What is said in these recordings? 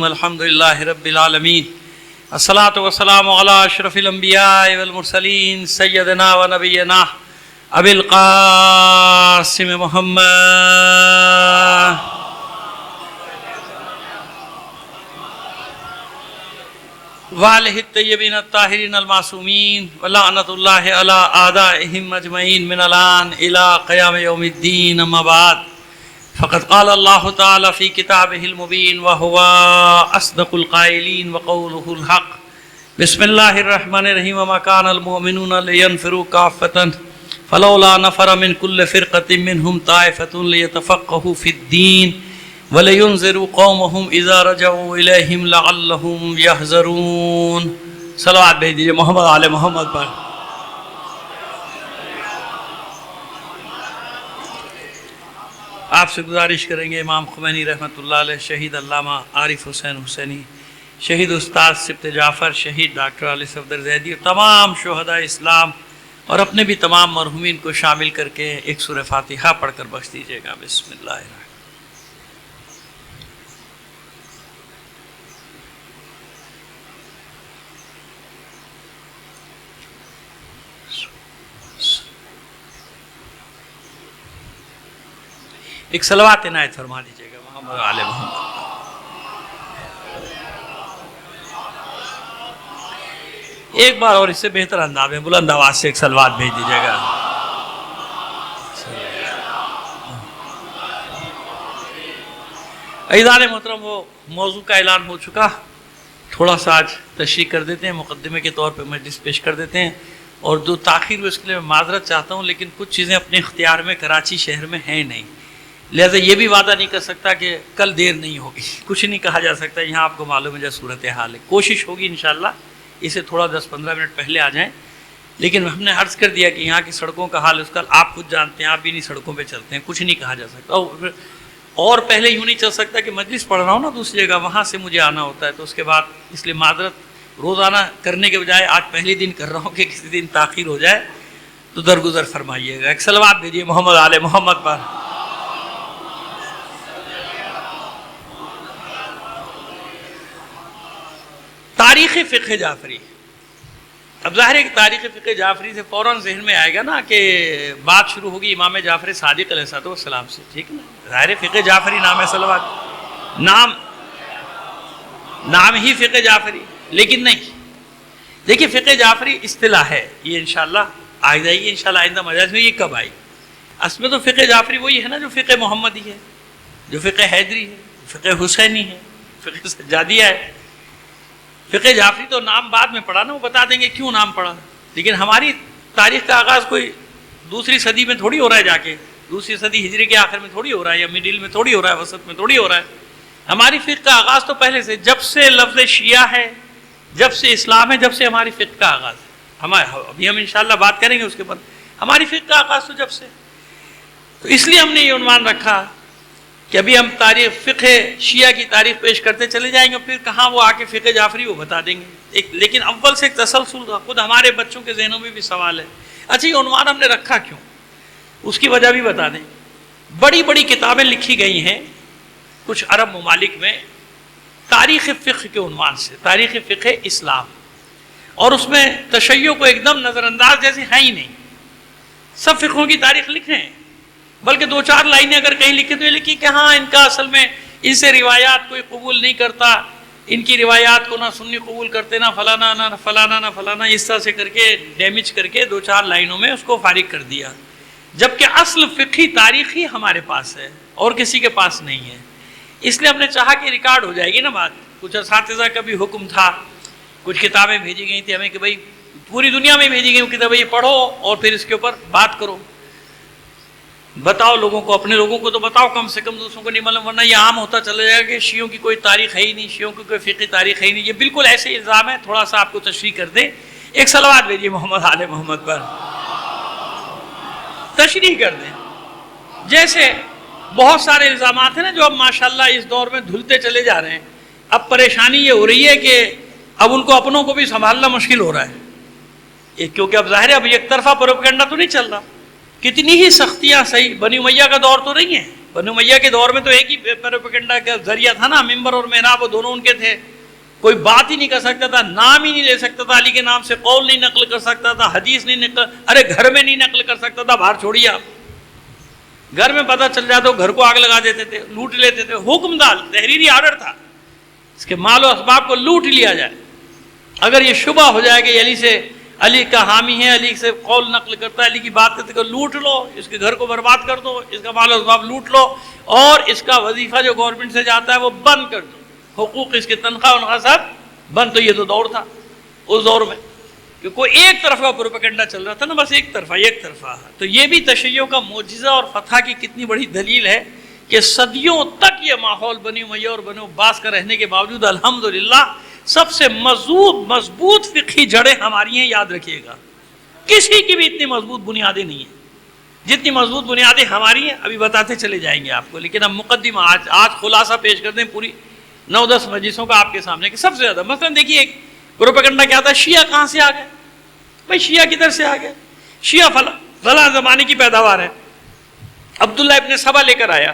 الحمد للہ رب العالمین الصلاۃ والسلام علی اشرف الانبیاء والمرسلین سیدنا و نبینا ابی القاسم محمد وآلہ الطیبین الطاہرین المعصومین ولعنۃ اللہ علی اعدائہم اجمعین من الآن الی قیام یوم الدین اما بعد فقد قال اللہ تعالی فی کتابہ المبین وہو اصدق القائلین وقولہ الحق بسم اللہ الرحمن الرحیم وما کان المؤمنون لینفروا کافۃ فلولا نفر من کل فرقۃ منہم طائفۃ لیتفقہوا فی الدین وَلَيُنذِرُوا قَوْمَهُمْ إِذَا رَجَعُوا إِلَيْهِمْ لَعَلَّهُمْ يَحْذَرُونَ صلوات بھیج دیجیے محمد آل محمد پر۔ آپ سے گزارش کریں گے امام خمینی رحمۃ اللہ علیہ، شہید علامہ عارف حسین حسینی، شہید استاد سبط جعفر، شہید ڈاکٹر علی صفدر زیدی اور تمام شہداء اسلام اور اپنے بھی تمام مرحومین کو شامل کر کے ایک سورہ فاتحہ پڑھ کر بخش دیجیے گا۔ بسم اللہ الرحمن الرحیم۔ ایک صلوات عنایت فرما دیجیے گا محمد آل محمد۔ ایک بار اور اس سے بہتر انداز میں بلند آواز سے ایک صلوات بھیج دیجیے گا۔ عزیزان محترم، وہ موضوع کا اعلان ہو چکا، تھوڑا سا آج تشریح کر دیتے ہیں، مقدمے کے طور پہ مجلس پیش کر دیتے ہیں، اور جو تاخیر ہوئی اس کے لیے میں معذرت چاہتا ہوں، لیکن کچھ چیزیں اپنے اختیار میں کراچی شہر میں ہیں نہیں، لہذا یہ بھی وعدہ نہیں کر سکتا کہ کل دیر نہیں ہوگی، کچھ نہیں کہا جا سکتا، یہاں آپ کو معلوم ہے جو صورتحال ہے۔ کوشش ہوگی انشاءاللہ اسے تھوڑا 10-15 منٹ پہلے آ جائیں، لیکن ہم نے عرض کر دیا کہ یہاں کی سڑکوں کا حال اس کا آپ خود جانتے ہیں، آپ بھی نہیں سڑکوں پہ چلتے ہیں، کچھ نہیں کہا جا سکتا، اور پہلے یوں نہیں چل سکتا کہ مجلس پڑھ رہا ہوں نا دوسری جگہ، وہاں سے مجھے آنا ہوتا ہے، تو اس کے بعد اس لیے معذرت روزانہ کرنے کے بجائے آج پہلے دن کر رہا ہوں کہ کسی دن تاخیر ہو جائے تو درگزر فرمائیے گا۔ ایک صلوات بھیجیے محمد آل محمد پر۔ تاریخ فقہ جعفری، اب ظاہر ہے کہ تاریخ فقہ جعفری سے فوراً ذہن میں آئے گا نا کہ بات شروع ہوگی امام جعفر صادق علیہ السلام سے، ٹھیک ہے نا؟ ظاہر ہے فقہ جعفری نام ہے، صلوات نام ہی فقہ جعفری، لیکن نہیں، دیکھیے فقہ جعفری اصطلاح ہے، یہ انشاءاللہ آ جائے گی انشاءاللہ آئندہ مجالس میں، یہ کب آئی؟ اصل میں تو فقہ جعفری وہی ہے نا جو فقہ محمدی ہے، جو فقہ حیدری ہے، فقہ حسینی ہے، فقہ سجادیہ ہے۔ فقہ جعفری تو نام بعد میں پڑھا نا، وہ بتا دیں گے کیوں نام پڑھا، لیکن ہماری تاریخ کا آغاز کوئی دوسری صدی میں تھوڑی ہو رہا ہے، جا کے دوسری صدی ہجری کے آخر میں تھوڑی ہو رہا ہے، یا مڈل میں تھوڑی ہو رہا ہے، وسط میں تھوڑی ہو رہا ہے۔ ہماری فقہ کا آغاز تو پہلے سے، جب سے لفظ شیعہ ہے، جب سے اسلام ہے، جب سے ہماری فقہ کا آغاز ہے۔ ابھی ہم انشاءاللہ بات کریں گے اس کے بعد، ہماری فقہ کا آغاز تو جب سے، تو اس لیے ہم نے یہ عنوان رکھا کہ ابھی ہم تاریخ فقہ شیعہ کی تاریخ پیش کرتے چلے جائیں گے، پھر کہاں وہ آ کے فقہ جعفری وہ بتا دیں گے، لیکن اول سے ایک تسلسل، خود ہمارے بچوں کے ذہنوں میں بھی سوال ہے، اچھا یہ عنوان ہم نے رکھا کیوں، اس کی وجہ بھی بتا دیں۔ بڑی بڑی کتابیں لکھی گئی ہیں کچھ عرب ممالک میں تاریخ فقہ کے عنوان سے، تاریخ فقہ اسلام، اور اس میں تشیع کو ایک دم نظر انداز جیسے ہے ہی نہیں، سب فقہوں کی تاریخ لکھیں، بلکہ 2-4 لائنیں اگر کہیں لکھی تو یہ لکھی کہ ہاں ان کا اصل میں ان سے روایات کوئی قبول نہیں کرتا، ان کی روایات کو نہ سنی قبول کرتے، نہ فلانا نہ فلانا نہ فلانا، اس طرح سے کر کے ڈیمیج کر کے 2-4 لائنوں میں اس کو فارغ کر دیا، جبکہ اصل فقہی تاریخ ہی ہمارے پاس ہے اور کسی کے پاس نہیں ہے۔ اس لیے ہم نے چاہا کہ ریکارڈ ہو جائے گی نا بات، کچھ اساتذہ کا بھی حکم تھا، کچھ کتابیں بھیجی گئی تھی ہمیں کہ بھائی پوری دنیا میں بھیجی گئی کتابیں، یہ پڑھو اور پھر اس کے اوپر بات کرو، بتاؤ لوگوں کو، اپنے لوگوں کو تو بتاؤ کم سے کم، دوسروں کو نہیں معلوم، ورنہ یہ عام ہوتا چلا جائے گا کہ شیعوں کی کوئی تاریخ ہے ہی نہیں، شیعوں کی کوئی فقہی تاریخ ہے ہی نہیں، یہ بالکل ایسے الزام ہے، تھوڑا سا آپ کو تشریح کر دیں۔ ایک صلوات بھیجیے محمد آل محمد پر، تشریح کر دیں۔ جیسے بہت سارے الزامات ہیں نا جو اب ماشاءاللہ اس دور میں دھلتے چلے جا رہے ہیں، اب پریشانی یہ ہو رہی ہے کہ اب ان کو اپنوں کو بھی سنبھالنا مشکل ہو رہا ہے، کیونکہ اب ظاہر ہے اب ایک طرفہ پروپیگنڈا تو نہیں چل رہا، کتنی ہی سختیاں صحیح، بنی امیہ کا دور تو نہیں ہے، بنو امیہ کے دور میں تو ایک ہی پروپیگنڈا کا ذریعہ تھا نا، ممبر اور محراب وہ دونوں ان کے تھے، کوئی بات ہی نہیں کر سکتا تھا، نام ہی نہیں لے سکتا تھا علی کے نام سے، قول نہیں نقل کر سکتا تھا، حدیث نہیں نقل، ارے گھر میں نہیں نقل کر سکتا تھا، باہر چھوڑیے آپ، گھر میں پتہ چل جاتا تو گھر کو آگ لگا دیتے تھے، لوٹ لیتے تھے، حکم دال تحریری آرڈر تھا اس کے مال و اسباب کو لوٹ لیا جائے۔ اگر یہ شبہ ہو جائے کہ علی کا حامی ہے، علی سے قول نقل کرتا ہے، علی کی بات کرتے کہ لوٹ لو، اس کے گھر کو برباد کر دو، اس کا مال و اسباب لوٹ لو، اور اس کا وظیفہ جو گورنمنٹ سے جاتا ہے وہ بند کر دو، حقوق اس کی تنخواہ ان کا سب بند۔ تو یہ تو دور تھا اس دور میں کہ کوئی ایک طرف کا پروپیگنڈا چل رہا تھا نا، بس ایک طرفہ۔ تو یہ بھی تشیع کا معجزہ اور فتح کی کتنی بڑی دلیل ہے کہ صدیوں تک یہ ماحول بنی امیہ اور بنو عباس کا رہنے کے باوجود الحمدللہ سب سے مضبوط فقہی جڑیں ہماری ہیں، یاد رکھیے گا، کسی کی بھی اتنی مضبوط بنیادیں نہیں ہیں جتنی مضبوط بنیادیں ہماری ہیں۔ ابھی بتاتے چلے جائیں گے آپ کو، لیکن اب مقدمہ آج خلاصہ پیش کر دیں پوری 9-10 مجلسوں کا آپ کے سامنے کہ سب سے زیادہ مثلا دیکھیے ایک پروپیگنڈا کیا تھا، شیعہ کہاں سے آ گئے؟ بھائی شیعہ کدھر سے آ گئے؟ شیعہ فلاں زمانے کی پیداوار ہے، عبداللہ ابن سبا لے کر آیا،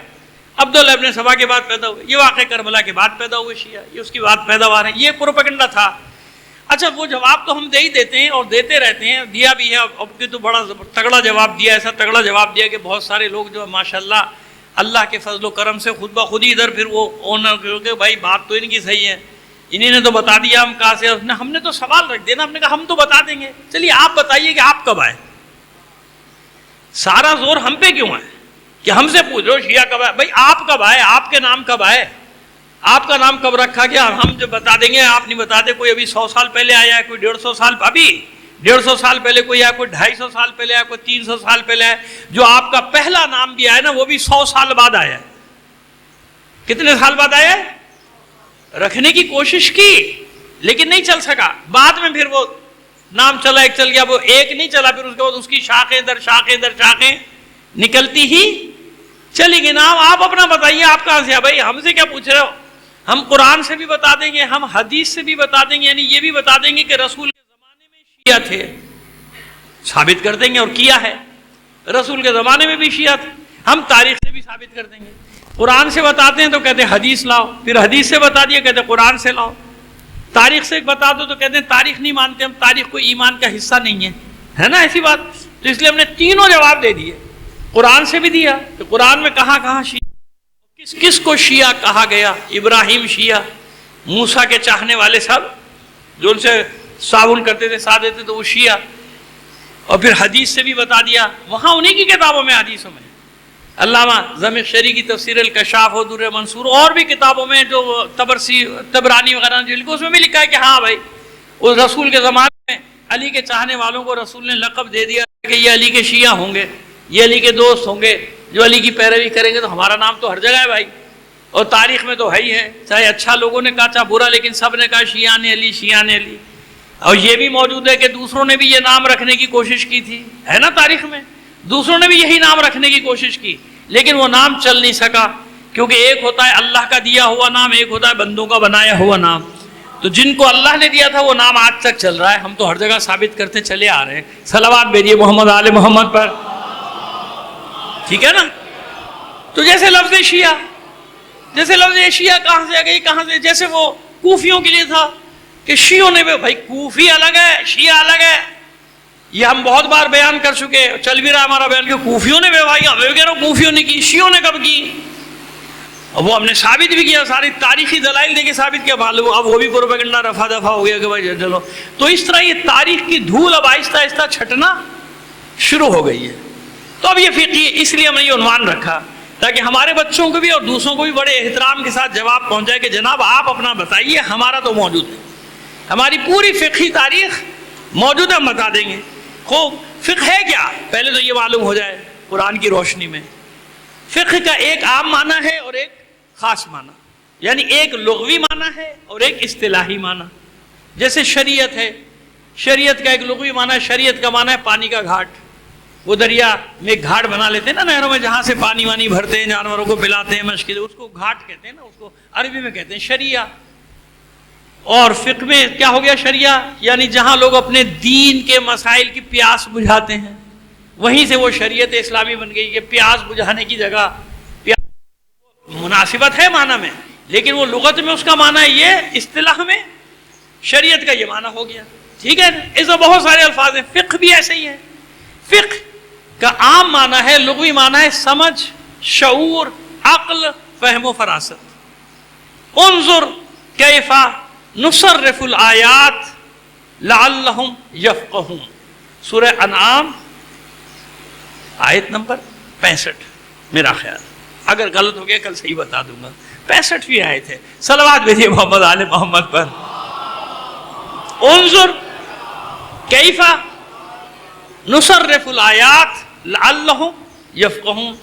عبداللہ ابن سبا کے بعد پیدا ہوئے، یہ واقعہ کربلا کے بعد پیدا ہوئے شیعہ، یہ اس کی بعد پیداوار ہے، یہ پروپیگنڈا تھا۔ اچھا وہ جواب تو ہم دے ہی دیتے ہیں اور دیتے رہتے ہیں، دیا بھی ہے، اب کی تو بڑا تگڑا جواب دیا، ایسا تگڑا جواب دیا کہ بہت سارے لوگ جو ماشاءاللہ اللہ کے فضل و کرم سے خود بخود ہی ادھر پھر وہ اونر کہ بھائی بات تو ان کی صحیح ہے، انہی نے تو بتا دیا، ہم کہاں سے، ہم نے تو سوال رکھ دیا نا، ہم نے کہا ہم تو بتا دیں گے، چلیے آپ بتائیے کہ آپ کب آئے، سارا زور ہم پہ کیوں ہے کہ ہم سے پوچھ رہے ہو شیعہ کب آئے؟ بھائی آپ کب آئے، آپ کے نام کب آئے، آپ کا نام کب رکھا گیا؟ ہم جو بتا دیں گے، آپ نہیں بتاتے، کوئی ابھی 100 سال پہلے آیا ہے، کوئی 150 سال، ابھی 150 سال پہلے کوئی آیا، کوئی 250 سال پہلے آیا، کوئی 300 سال پہلے آیا، جو آپ کا پہلا نام بھی آیا نا وہ بھی 100 سال بعد آیا ہے۔ کتنے سال بعد آیا ہے؟ رکھنے کی کوشش کی لیکن نہیں چل سکا، بعد میں پھر وہ نام چلا، ایک چل گیا، وہ ایک نہیں چلا، پھر اس کے بعد اس کی شاخیں در شاخیں در شاخیں نکلتی ہی چلی گئی۔ نام آپ اپنا بتائیے، آپ کہاں سے؟ بھائی ہم سے کیا پوچھ رہے ہو؟ ہم قرآن سے بھی بتا دیں گے، ہم حدیث سے بھی بتا دیں گے، یعنی یہ بھی بتا دیں گے کہ رسول کے زمانے میں شیعہ تھے، ثابت کر دیں گے، اور کیا ہے، رسول کے زمانے میں بھی شیعہ تھے، ہم تاریخ سے بھی ثابت کر دیں گے۔ قرآن سے بتاتے ہیں تو کہتے ہیں حدیث لاؤ، پھر حدیث سے بتا دیا کہتے ہیں قرآن سے لاؤ، تاریخ سے بتا دو تو کہتے ہیں تاریخ نہیں مانتے ہم، تاریخ کوئی ایمان کا حصہ نہیں ہے نا ایسی بات۔ تو اس لیے ہم نے تینوں جواب دے دیے، قرآن سے بھی دیا کہ قرآن میں کہاں کہاں شیعہ، کس کس کو شیعہ کہا گیا، ابراہیم شیعہ، موسیٰ کے چاہنے والے سب جو ان سے صابن کرتے تھے سا دیتے تو وہ شیعہ، اور پھر حدیث سے بھی بتا دیا، وہاں انہی کی کتابوں میں حدیثوں میں، علامہ زمخشری کی تفسیر الکشاف و در منصور، اور بھی کتابوں میں جو طبرانی وغیرہ جو لکھا اس میں بھی لکھا ہے کہ ہاں بھائی اس رسول کے زمانے میں علی کے چاہنے والوں کو رسول نے لقب دے دیا کہ یہ علی کے شیعہ ہوں گے، یہ علی کے دوست ہوں گے، جو علی کی پیروی کریں گے، تو ہمارا نام تو ہر جگہ ہے بھائی، اور تاریخ میں تو ہے ہی ہے، چاہے اچھا لوگوں نے کہا چاہے برا، لیکن سب نے کہا شیعان علی شیعان علی۔ اور یہ بھی موجود ہے کہ دوسروں نے بھی یہ نام رکھنے کی کوشش کی تھی، ہے نا تاریخ میں، دوسروں نے بھی یہی نام رکھنے کی کوشش کی، لیکن وہ نام چل نہیں سکا، کیونکہ ایک ہوتا ہے اللہ کا دیا ہوا نام، ایک ہوتا ہے بندوں کا بنایا ہوا نام۔ تو جن کو اللہ نے دیا تھا وہ نام آج تک چل رہا ہے، ہم تو ہر جگہ ثابت کرتے چلے آ رہے ہیں۔ صلوات بھیجیے محمد آل محمد پر، ٹھیک ہے نا۔ تو جیسے لفظ شیعہ، جیسے لفظ شیعہ کہاں سے آ گئی، کہاں سے، جیسے وہ کوفیوں کے لیے تھا کہ شیعوں نے، بھائی کوفی الگ ہے شیعہ الگ ہے، یہ ہم بہت بار بیان کر چکے، چل بھی رہا ہمارا بیان کہ کوفیوں نے بے بھائی، ہمیں کہہ رہا ہوں کوفیوں نے کی، شیعوں نے کب کی، اور وہ ہم نے ثابت بھی کیا، ساری تاریخی دلائل دے کے ثابت کیا، معلوم اب وہ بھی پروپیگنڈا رفع دفع ہو گیا کہ بھائی چلو۔ تو اس طرح یہ تاریخ کی دھول اب آہستہ آہستہ چھٹنا شروع ہو گئی ہے۔ تو اب یہ فقہ، اس لیے ہم نے یہ عنوان رکھا تاکہ ہمارے بچوں کو بھی اور دوسروں کو بھی بڑے احترام کے ساتھ جواب پہنچائے کہ جناب آپ اپنا بتائیے، ہمارا تو موجود ہے، ہماری پوری فقہی تاریخ موجود ہے، ہم بتا دیں گے۔ خوب، فقہ ہے کیا؟ پہلے تو یہ معلوم ہو جائے قرآن کی روشنی میں۔ فقہ کا ایک عام معنی ہے اور ایک خاص معنی، یعنی ایک لغوی معنی ہے اور ایک اصطلاحی معنی۔ جیسے شریعت ہے، شریعت کا ایک لغوی معنی ہے، شریعت کا معنی ہے پانی کا گھاٹ، وہ دریا میں ایک گھاٹ بنا لیتے ہیں نا نہروں میں، جہاں سے پانی وانی بھرتے ہیں، جانوروں کو پلاتے ہیں، مشق، اس کو گھاٹ کہتے ہیں نا، اس کو عربی میں کہتے ہیں شریعہ۔ اور فقہ میں کیا ہو گیا شریعہ، یعنی جہاں لوگ اپنے دین کے مسائل کی پیاس بجھاتے ہیں، وہیں سے وہ شریعت اسلامی بن گئی کہ پیاس بجھانے کی جگہ پیاس مناسبت ہے معنی میں، لیکن وہ لغت میں اس کا معنی یہ، اصطلاح میں شریعت کا یہ معنی ہو گیا، ٹھیک ہے۔ اس میں بہت سارے الفاظ ہیں، فقہ بھی ایسے ہی ہے۔ فقہ کا عام معنی ہے، لغوی معنی ہے سمجھ، شعور، عقل، فہم و فراست۔ انظر کیف نصرف الآیات لعلہم یفقہون، سورہ انعام آیت نمبر 65 میرا خیال، اگر غلط ہو گیا کل صحیح بتا دوں گا، 65ویں آیت ہے۔ صلوات بھیجیے محمد آل محمد پر۔ انظر کیف نصرف الآیات لعلہم یفقہون،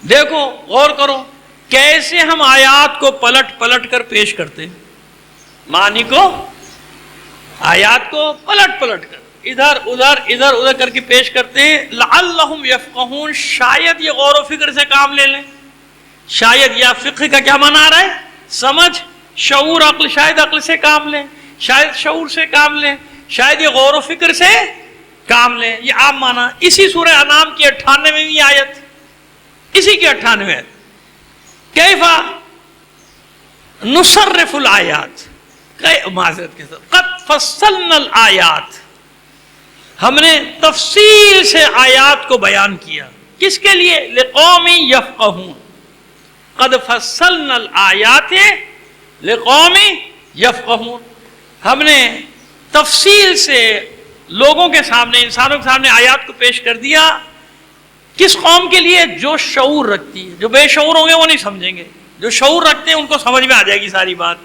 دیکھو غور کرو کیسے ہم آیات کو پلٹ پلٹ کر پیش کرتے ہیں، معنی کو، آیات کو پلٹ پلٹ کر ادھر ادھر کر کے پیش کرتے ہیں۔ لعلہم یفقہون، شاید یہ غور و فکر سے کام لے لیں، شاید یا فقہ کا کیا معنی آ رہا ہے، سمجھ، شعور، عقل، شاید عقل سے کام لیں، شاید شعور سے کام لیں، شاید یہ غور و فکر سے کام لیں، یہ عام معنی۔ اسی سورہ انعام کی 98ویں آیت، اسی کی 98ویں آیت، کیف نصرف الآیات، معذرت کے ساتھ، قد فصلنا الآیات، ہم نے تفصیل سے آیات کو بیان کیا، کس کے لیے، لقوم یفقہون، قد فصلنا الآیات لقوم یفقہون، ہم نے تفصیل سے لوگوں کے سامنے، انسانوں کے سامنے آیات کو پیش کر دیا، کس قوم کے لیے، جو شعور رکھتی ہے، جو بے شعور ہوں گے وہ نہیں سمجھیں گے، جو شعور رکھتے ہیں ان کو سمجھ میں آ جائے گی ساری بات۔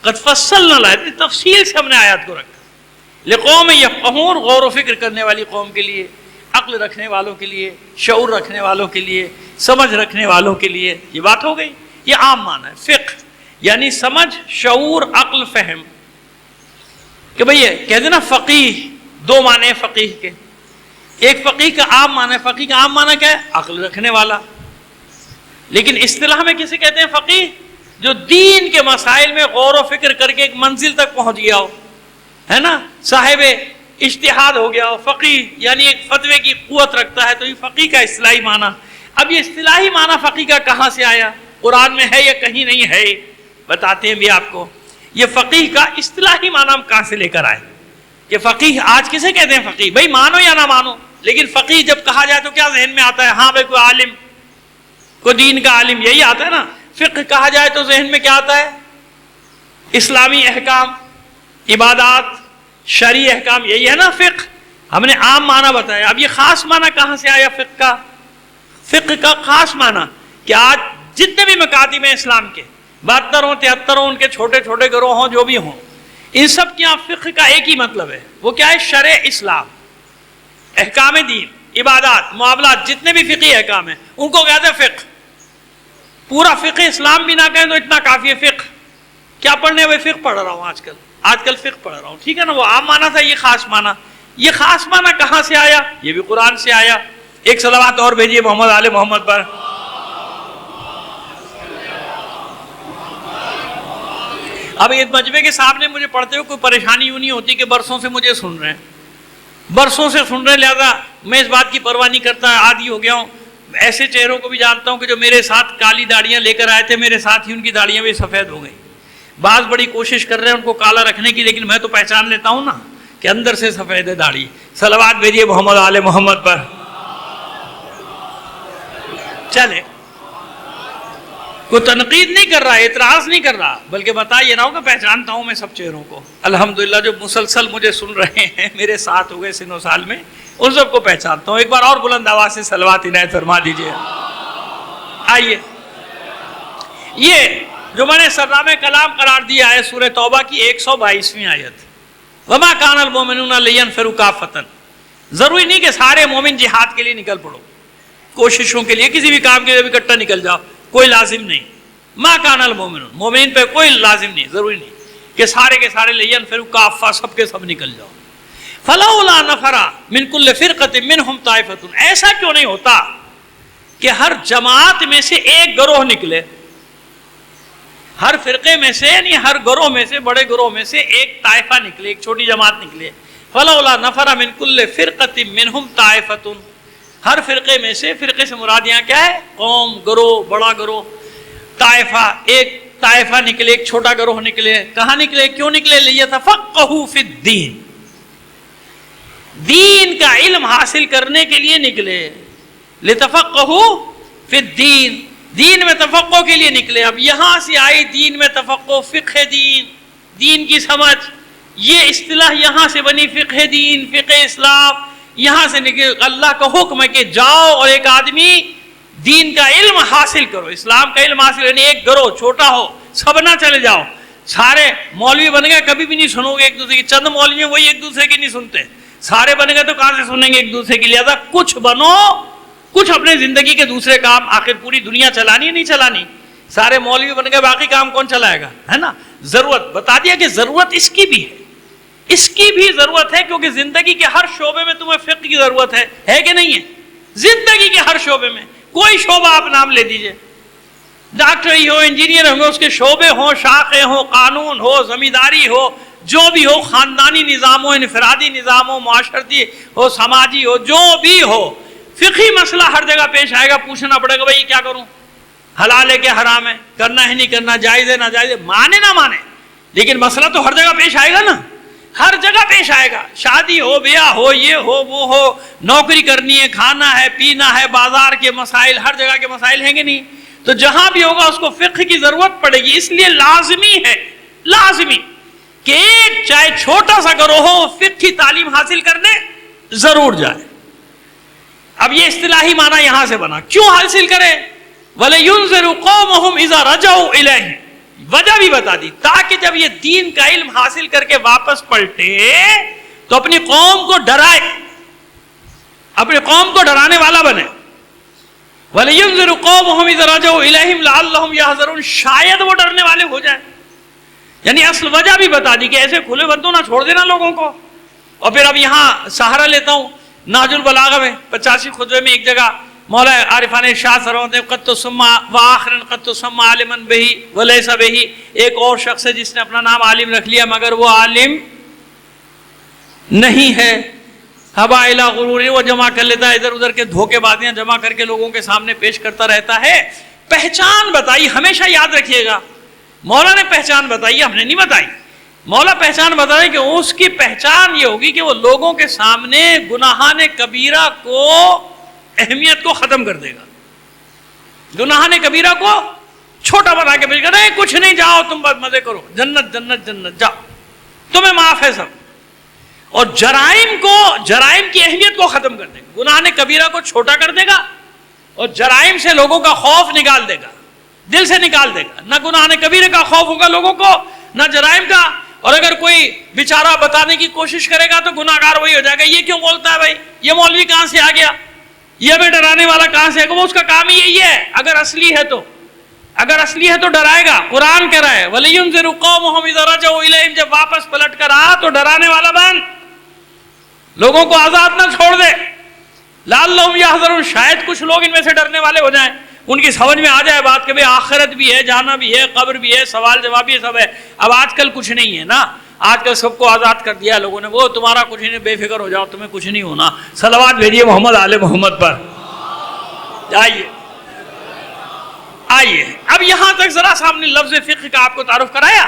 قد فصلنا الآیات، تفصیل سے ہم نے آیات کو رکھا، لقوم یفقہون، غور و فکر کرنے والی قوم کے لیے، عقل رکھنے والوں کے لیے، شعور رکھنے والوں کے لیے، سمجھ رکھنے والوں کے لیے، یہ بات ہو گئی۔ یہ عام معنی ہے فقہ، یعنی سمجھ، شعور، عقل، فہم۔ کہ بھئی کہتے ہیں نا فقیہ، دو معنی فقیہ کے، ایک فقیہ کا عام معنی ہے، فقیہ کا عام معنی کیا ہے، عقل رکھنے والا، لیکن اصطلاح میں کسے کہتے ہیں فقیہ، جو دین کے مسائل میں غور و فکر کر کے ایک منزل تک پہنچ گیا ہو، ہے نا، صاحب اجتہاد ہو گیا ہو، فقیہ یعنی ایک فتوے کی قوت رکھتا ہے، تو یہ فقیہ کا اصطلاحی معنی۔ اب یہ اصطلاحی معنی فقیہ کا کہاں سے آیا، قرآن میں ہے یا کہیں نہیں ہے، بتاتے ہیں بھی آپ کو۔ یہ فقیہ کا اصطلاحی معنی ہم کہاں سے لے کر آئے کہ فقیہ آج کسے کہتے ہیں فقیہ، بھائی مانو یا نہ مانو، لیکن فقیہ جب کہا جائے تو کیا ذہن میں آتا ہے، ہاں بھائی کوئی عالم، کوئی دین کا عالم، یہی آتا ہے نا۔ فقہ کہا جائے تو ذہن میں کیا آتا ہے، اسلامی احکام، عبادات، شرعی احکام، یہی ہے نا فقہ۔ ہم نے عام معنی بتایا، اب یہ خاص معنی کہاں سے آیا فقہ کا؟ فقہ کا خاص معنی کہ آج جتنے بھی مکاتب ہیں اسلام کے، 72 ہوں، 73 ہوں، ان کے چھوٹے چھوٹے گروہ ہوں، جو بھی ہوں، ان سب کے یہاں فقہ کا ایک ہی مطلب ہے، وہ کیا ہے، شرع اسلام، احکام دین، عبادات، معاملات، جتنے بھی فقہی احکام ہیں ان کو کہتے ہیں فقہ۔ پورا فقہ اسلام بھی نہ کہیں تو اتنا کافی ہے فقہ۔ کیا پڑھنے ہوئے، فقہ پڑھ رہا ہوں آج کل فقہ پڑھ رہا ہوں، ٹھیک ہے نا، وہ عام معنی تھا، یہ خاص معنی۔ یہ خاص معنی کہاں سے آیا، یہ بھی قرآن سے آیا۔ ایک صلوات اور بھیجیے محمد آل محمد پر۔ اب یہ مجمع کے سامنے مجھے پڑھتے ہوئے کوئی پریشانی یوں نہیں ہوتی کہ برسوں سے مجھے سن رہے ہیں، برسوں سے سن رہے ہیں، لہذا میں اس بات کی پرواہ نہیں کرتا، عادی ہو گیا ہوں۔ ایسے چہروں کو بھی جانتا ہوں کہ جو میرے ساتھ کالی داڑیاں لے کر آئے تھے، میرے ساتھ ہی ان کی داڑیاں بھی سفید ہو گئیں۔ بعض بڑی کوشش کر رہے ہیں ان کو کالا رکھنے کی، لیکن میں تو پہچان لیتا ہوں نا کہ اندر سے سفید ہے داڑھی۔ صلوات بھیجیے محمد آل محمد پر۔ چلے، کوئی تنقید نہیں کر رہا، اعتراض نہیں کر رہا، بلکہ بتا یہ نہ ہو کہ پہچانتا ہوں میں سب چہروں کو۔ الحمدللہ جو مسلسل مجھے سن رہے ہیں، میرے ساتھ ہو گئے سن و سال میں، ان سب کو پہچانتا ہوں۔ ایک بار اور بلند آواز سے صلوات عنایت فرما دیجیے۔ آئیے، یہ جو میں نے سرنامہ کلام قرار دیا ہے سورہ توبہ کی 122ویں آیت، وما کان المؤمنون لینفروا کافۃ، ضروری نہیں کہ سارے مومن جہاد کے لیے نکل پڑو، کوششوں کے لیے، کسی بھی کام کے لیے اکٹھا نکل جاؤ، کوئی لازم نہیں۔ ما کان المؤمنون، مومنین پہ کوئی لازم نہیں، ضروری نہیں کہ سارے کے سارے لینفروا کافۃ، سب کے سب نکل جاؤ۔ فلولا نفر من کل فرقۃ منہم طائفۃ، ایسا کیوں نہیں ہوتا کہ ہر جماعت میں سے ایک گروہ نکلے، ہر فرقے میں سے، یعنی ہر گروہ میں سے، بڑے گروہ میں سے ایک طائفہ نکلے، ایک چھوٹی جماعت نکلے۔ فلولا نفر من کل فرقۃ منہم طائفۃ، ہر فرقے میں سے، فرقے سے مراد یہاں کیا ہے، قوم، گروہ، بڑا گروہ، طائفہ، ایک طائفہ نکلے، ایک چھوٹا گروہ نکلے. کہاں نکلے؟ کیوں نکلے؟ لیتفقہوا فی الدین، دین کا علم حاصل کرنے کے لیے نکلے. لتفقہوا فی الدین، دین میں تفقہ کے لیے نکلے. اب یہاں سے آئی دین میں تفقہ، فقہ دین، دین کی سمجھ. یہ اصطلاح یہاں سے بنی، فقہ دین، فقہ اسلام. یہاں سے نکل اللہ کا حکم ہے کہ جاؤ اور ایک آدمی دین کا علم حاصل کرو، اسلام کا علم حاصل کرو. ایک گروہ چھوٹا ہو، سب نہ چلے جاؤ. سارے مولوی بن گئے، کبھی بھی نہیں سنو گے ایک دوسرے کی. چند مولوی ہیں وہی ایک دوسرے کی نہیں سنتے. سارے بن گئے تو کہاں سے سنیں گے ایک دوسرے کی. لہذا کچھ بنو، کچھ اپنے زندگی کے دوسرے کام. آخر پوری دنیا چلانی ہے نہیں چلانی. سارے مولوی بن گئے، باقی کام کون چلائے گا؟ ہے نا. ضرورت بتا دیا کہ ضرورت اس کی بھی ہے، اس کی بھی ضرورت ہے، کیونکہ زندگی کے ہر شعبے میں تمہیں فقہ کی ضرورت ہے کہ نہیں ہے؟ زندگی کے ہر شعبے میں کوئی شعبہ آپ نام لے دیجئے، ڈاکٹر ہی ہو، انجینئر ہوں، اس کے شعبے ہوں، شاخیں ہوں، قانون ہو، زمینداری ہو، جو بھی ہو، خاندانی نظام ہو، انفرادی نظام ہو، معاشرتی ہو، سماجی ہو، جو بھی ہو، فقہی مسئلہ ہر جگہ پیش آئے گا. پوچھنا پڑے گا بھائی کیا کروں، حلال ہے کہ حرام ہے، کرنا ہے نہیں کرنا، جائز ہے ناجائز ہے، مانے نہ مانے، لیکن مسئلہ تو ہر جگہ پیش آئے گا نا. ہر جگہ پیش آئے گا. شادی ہو، بیاہ ہو، یہ ہو، وہ ہو، نوکری کرنی ہے، کھانا ہے، پینا ہے، بازار کے مسائل، ہر جگہ کے مسائل ہیں کہ نہیں؟ تو جہاں بھی ہوگا اس کو فقہ کی ضرورت پڑے گی. اس لیے لازمی ہے، لازمی کہ ایک چاہے چھوٹا سا گروہ ہو، فقہ کی تعلیم حاصل کرنے ضرور جائے. اب یہ اصطلاحی معنی یہاں سے بنا. کیوں حاصل کرے؟ وَلَيُنذِرُ قَوْمَهُمْ إِذَا رَجَعُوا إِلَيْهِ، وجہ بھی بتا دی، تاکہ جب یہ دین کا علم حاصل کر کے واپس پلٹے تو اپنی قوم کو ڈرائے، اپنی قوم کو ڈرانے والا بنے. وَلِيُنذِرُ قَوْمَهُمْ إِذَا رَجَعُوا إِلَيْهِمْ لَعَلَّهُمْ يَحْذَرُونَ، شاید وہ ڈرنے والے ہو جائیں. یعنی اصل وجہ بھی بتا دی کہ ایسے کھلے بندوں نہ چھوڑ دینا لوگوں کو. اور پھر اب یہاں سہارا لیتا ہوں نہج البلاغہ میں 85 خطبے میں ایک جگہ مولا عارفان ارشاد فرماتے ہیں قد تسمى وآخرا قد تسمى عالما به وليس به، ایک اور شخص ہے جس نے اپنا نام عالم رکھ لیا مگر وہ عالم نہیں ہے. ہبا الى غرور، وہ جمع کر لیتا ہے ادھر ادھر کے دھوکے بازیاں جمع کر کے لوگوں کے سامنے پیش کرتا رہتا ہے. پہچان بتائی، ہمیشہ یاد رکھیے گا مولا نے پہچان بتائی، ہم نے نہیں بتائی. مولا پہچان بتائے کہ اس کی پہچان یہ ہوگی کہ وہ لوگوں کے سامنے گناہان کبیرہ کو اہمیت کو ختم کر دے گا. گناہان کبیرہ کو چھوٹا بنا کے پیش کر دے، کچھ نہیں، جاؤ تم بس مزے کرو، جنت جنت جنت، جاؤ تمہیں معاف ہے سب. اور جرائم کی اہمیت کو ختم کر دے گا، گناہان کبیرہ کو چھوٹا کر دے گا، اور جرائم سے لوگوں کا خوف نکال دے گا، دل سے نکال دے گا. نہ گناہان کبیرہ کا خوف ہوگا لوگوں کو، نہ جرائم کا. اور اگر کوئی بیچارہ بتانے کی کوشش کرے گا تو گناہ گار وہی ہو جائے گا. یہ کیوں بولتا ہے بھائی، یہ مولوی کہاں سے آ گیا، یہ ہمیں ڈرانے والا کہاں سے ہے؟ وہ اس کا کام ہی یہی ہے. اگر اصلی ہے تو ڈرائے گا. قرآن کہہ رہا ہے وَلِيُنذِرُ قَوْمَهُمْ إِذَا رَجَعُوا إِلَيْهِمْ، جب واپس پلٹ کر آ تو ڈرانے والا بن، لوگوں کو آزاد نہ چھوڑ دے. لَعَلَّهُمْ يَحْذَرُونَ، شاید کچھ لوگ ان میں سے ڈرنے والے ہو جائیں، ان کی سمجھ میں آ جائے بات کہ بھئی آخرت بھی ہے، جانا بھی ہے، قبر بھی ہے، سوال جواب بھی سب ہے. اب آج کل کچھ نہیں ہے نا، آج کل سب کو آزاد کر دیا لوگوں نے. وہ تمہارا کچھ نہیں، بے فکر ہو جاؤ، تمہیں کچھ نہیں ہونا. صلوات بھیجیے محمد آل محمد پر. آئیے اب یہاں تک ذرا سامنے لفظ فقہ کا آپ کو تعارف کرایا.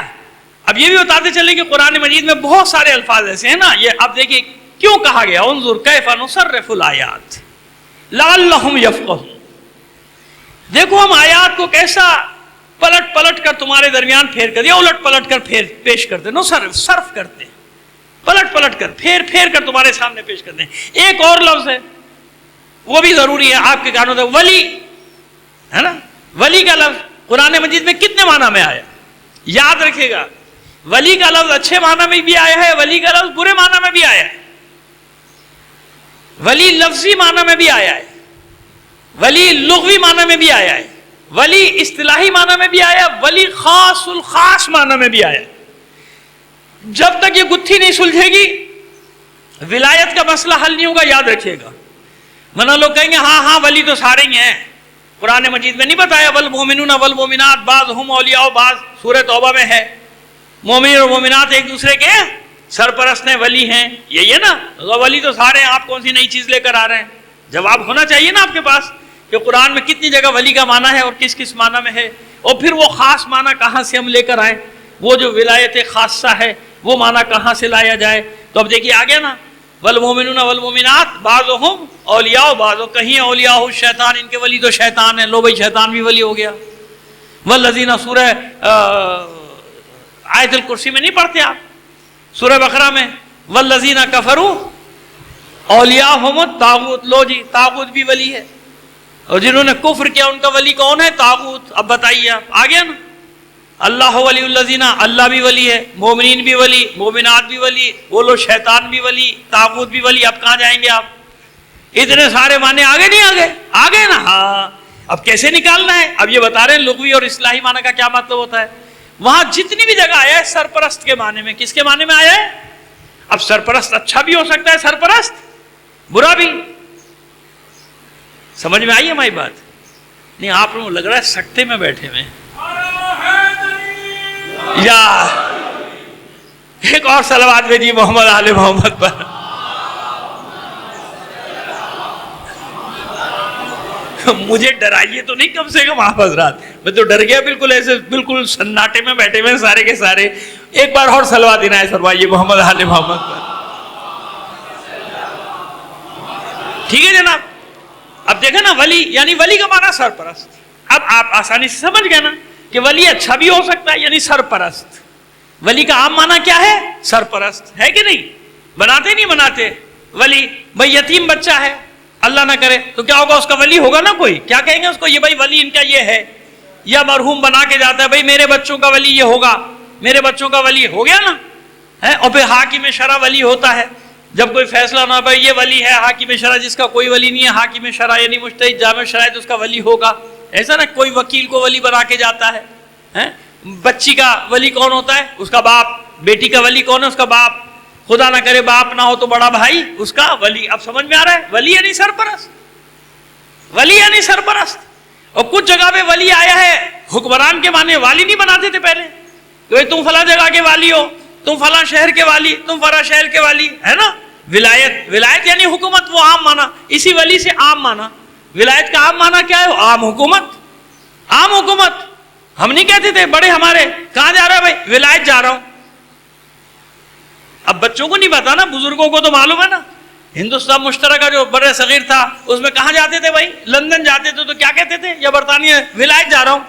اب یہ بھی بتاتے چلیں کہ قرآن مجید میں بہت سارے الفاظ ایسے ہیں نا. یہ اب دیکھیے کیوں کہا گیا انظر کیف نصرف الآیات لعلہم یفقہون. دیکھو ہم آیات کو کیسا پلٹ پلٹ کر تمہارے درمیان پھیر کر دیا، الٹ پلٹ کر پیش کرتے، صرف کرتے، پلٹ پلٹ کر پھیر پھیر کر تمہارے سامنے پیش کرتے ہیں. ایک اور لفظ ہے وہ بھی ضروری ہے آپ کے کانوں سے، ولی ہے نا. ولی کا لفظ قرآن مجید میں کتنے معنی میں آیا یاد رکھیے گا. ولی کا لفظ اچھے معنی میں بھی آیا ہے، ولی کا لفظ برے معنی میں بھی آیا ہے. ولی لفظی معنی میں بھی آیا ہے، ولی لغوی معنی میں بھی آیا ہے، ولی اصطلاحی معنی میں بھی آیا، ولی خاص الخاص معنی میں بھی آیا. جب تک یہ گتھی نہیں سلجھے گی ولایت کا مسئلہ حل نہیں ہوگا. یاد رکھیے گا، ورنہ لوگ کہیں گے ہاں ولی تو سارے ہی ہیں. قرآن مجید میں نہیں بتایا والمؤمنون والمؤمنات بعضهم اولیاء بعض، سورہ توبہ میں ہے مومن اور مومنات ایک دوسرے کے سرپرست ہیں، ولی ہیں. یہی ہے نا، ولی تو سارے ہیں، آپ کون سی نئی چیز لے کر آ رہے ہیں؟ جواب ہونا چاہیے نا آپ کے پاس کہ قرآن میں کتنی جگہ ولی کا معنی ہے اور کس کس معنی میں ہے. اور پھر وہ خاص معنی کہاں سے ہم لے کر آئے؟ وہ جو ولایت خاصہ ہے وہ معنی کہاں سے لایا جائے؟ تو اب دیکھیے آگے نا، والمؤمنون والمؤمنات بعضهم اولیاء بعض، کہیں اولیاء الشیطان، ان کے ولی تو شیطان ہیں، لو بھائی شیطان بھی ولی ہو گیا۔ والذین، سورہ آیت الکرسی میں نہیں پڑھتے آپ؟ سورہ بقرہ میں والذین کفروا اولیاءہم الطاغوت، لو جی طاغوت بھی ولی ہے، اور جنہوں نے کفر کیا ان کا ولی کون ہے؟ طاغوت۔ اب بتائیے آپ، آگے نا، اللہ ولی الذین، اللہ بھی ولی ہے، مومنین بھی ولی، مومنات بھی ولی، وہ لو شیطان بھی ولی، طاغوت بھی ولی۔ اب کہاں جائیں گے آپ؟ اتنے سارے معنی آگے نہیں آگے؟ آگے نا، ہاں۔ اب کیسے نکالنا ہے؟ اب یہ بتا رہے ہیں لغوی اور اصطلاحی معنی کا کیا مطلب ہوتا ہے۔ وہاں جتنی بھی جگہ آیا ہے سرپرست کے معنی میں، کس کے معنی میں آیا ہے؟ اب سرپرست اچھا بھی ہو سکتا ہے، سرپرست برا بھی۔ سمجھ میں آئی ہماری بات؟ نہیں، آپ لوگوں کو لگ رہا ہے سکتے میں بیٹھے ہوئے ہیں۔ یا ایک اور صلوات بھیجیے محمد آل محمد پر۔ مجھے ڈرائیے تو نہیں کم سے کم آپ حضرات، میں تو ڈر گیا بالکل، ایسے بالکل سناٹے میں بیٹھے ہوئے سارے کے سارے۔ ایک بار اور صلوات عنایت فرمائیے محمد آل محمد پر۔ ٹھیک ہے جناب؟ اب دیکھیں نا، ولی یعنی ولی کا معنی سرپرست۔ اب آپ آسانی سے سمجھ گئے نا کہ ولی اچھا بھی ہو سکتا ہے، یعنی سرپرست۔ ولی کا عام معنی کیا ہے؟ سرپرست ہے کہ نہیں؟ بناتے نہیں بناتے ولی؟ بھائی یتیم بچہ ہے، اللہ نہ کرے تو کیا ہوگا؟ اس کا ولی ہوگا نا کوئی، کیا کہیں گے اس کو؟ یہ بھائی ولی ان کا یہ ہے، یا مرحوم بنا کے جاتا ہے بھائی میرے بچوں کا ولی یہ ہوگا، میرے بچوں کا ولی ہو گیا نا ہے۔ اور پھر حاکم شرع ولی ہوتا ہے، جب کوئی فیصلہ نہ بھائی یہ ولی ہے حاکم شرع، جس کا کوئی ولی نہیں ہے حاکم شرع یعنی مجتہد جامع شرائط، اس کا ولی ہوگا، ایسا نا؟ کوئی وکیل کو ولی بنا کے جاتا ہے۔ بچی کا ولی کون ہوتا ہے؟ اس کا باپ۔ بیٹی کا ولی کون ہے؟ اس کا باپ۔ خدا نہ کرے باپ نہ ہو تو بڑا بھائی اس کا ولی۔ اب سمجھ میں آ رہا ہے؟ ولی یعنی سرپرست، ولی یعنی سرپرست۔ اور کچھ جگہ پہ ولی آیا ہے حکمران کے معنی، والی نہیں بناتے تھے پہلے کہ تم فلاں جگہ کے والی ہو، تم فلاں شہر کے والی، تم فلاں شہر کے والی، ہے نا؟ ولایت، ولایت یعنی حکومت، وہ عام معنی، اسی ولی سے عام معنی۔ ولایت کا عام معنی کیا ہے؟ عام حکومت، عام حکومت۔ ہم نہیں کہتے تھے بڑے ہمارے کہاں جا رہا ہے بھائی؟ ولایت جا رہا ہوں۔ اب بچوں کو نہیں پتا نا، بزرگوں کو تو معلوم ہے نا۔ ہندوستان مشترکہ جو بر صغیر تھا اس میں کہاں جاتے تھے بھائی؟ لندن جاتے تھے تو کیا کہتے تھے؟ یا برطانیہ، ولایت جا رہا ہوں۔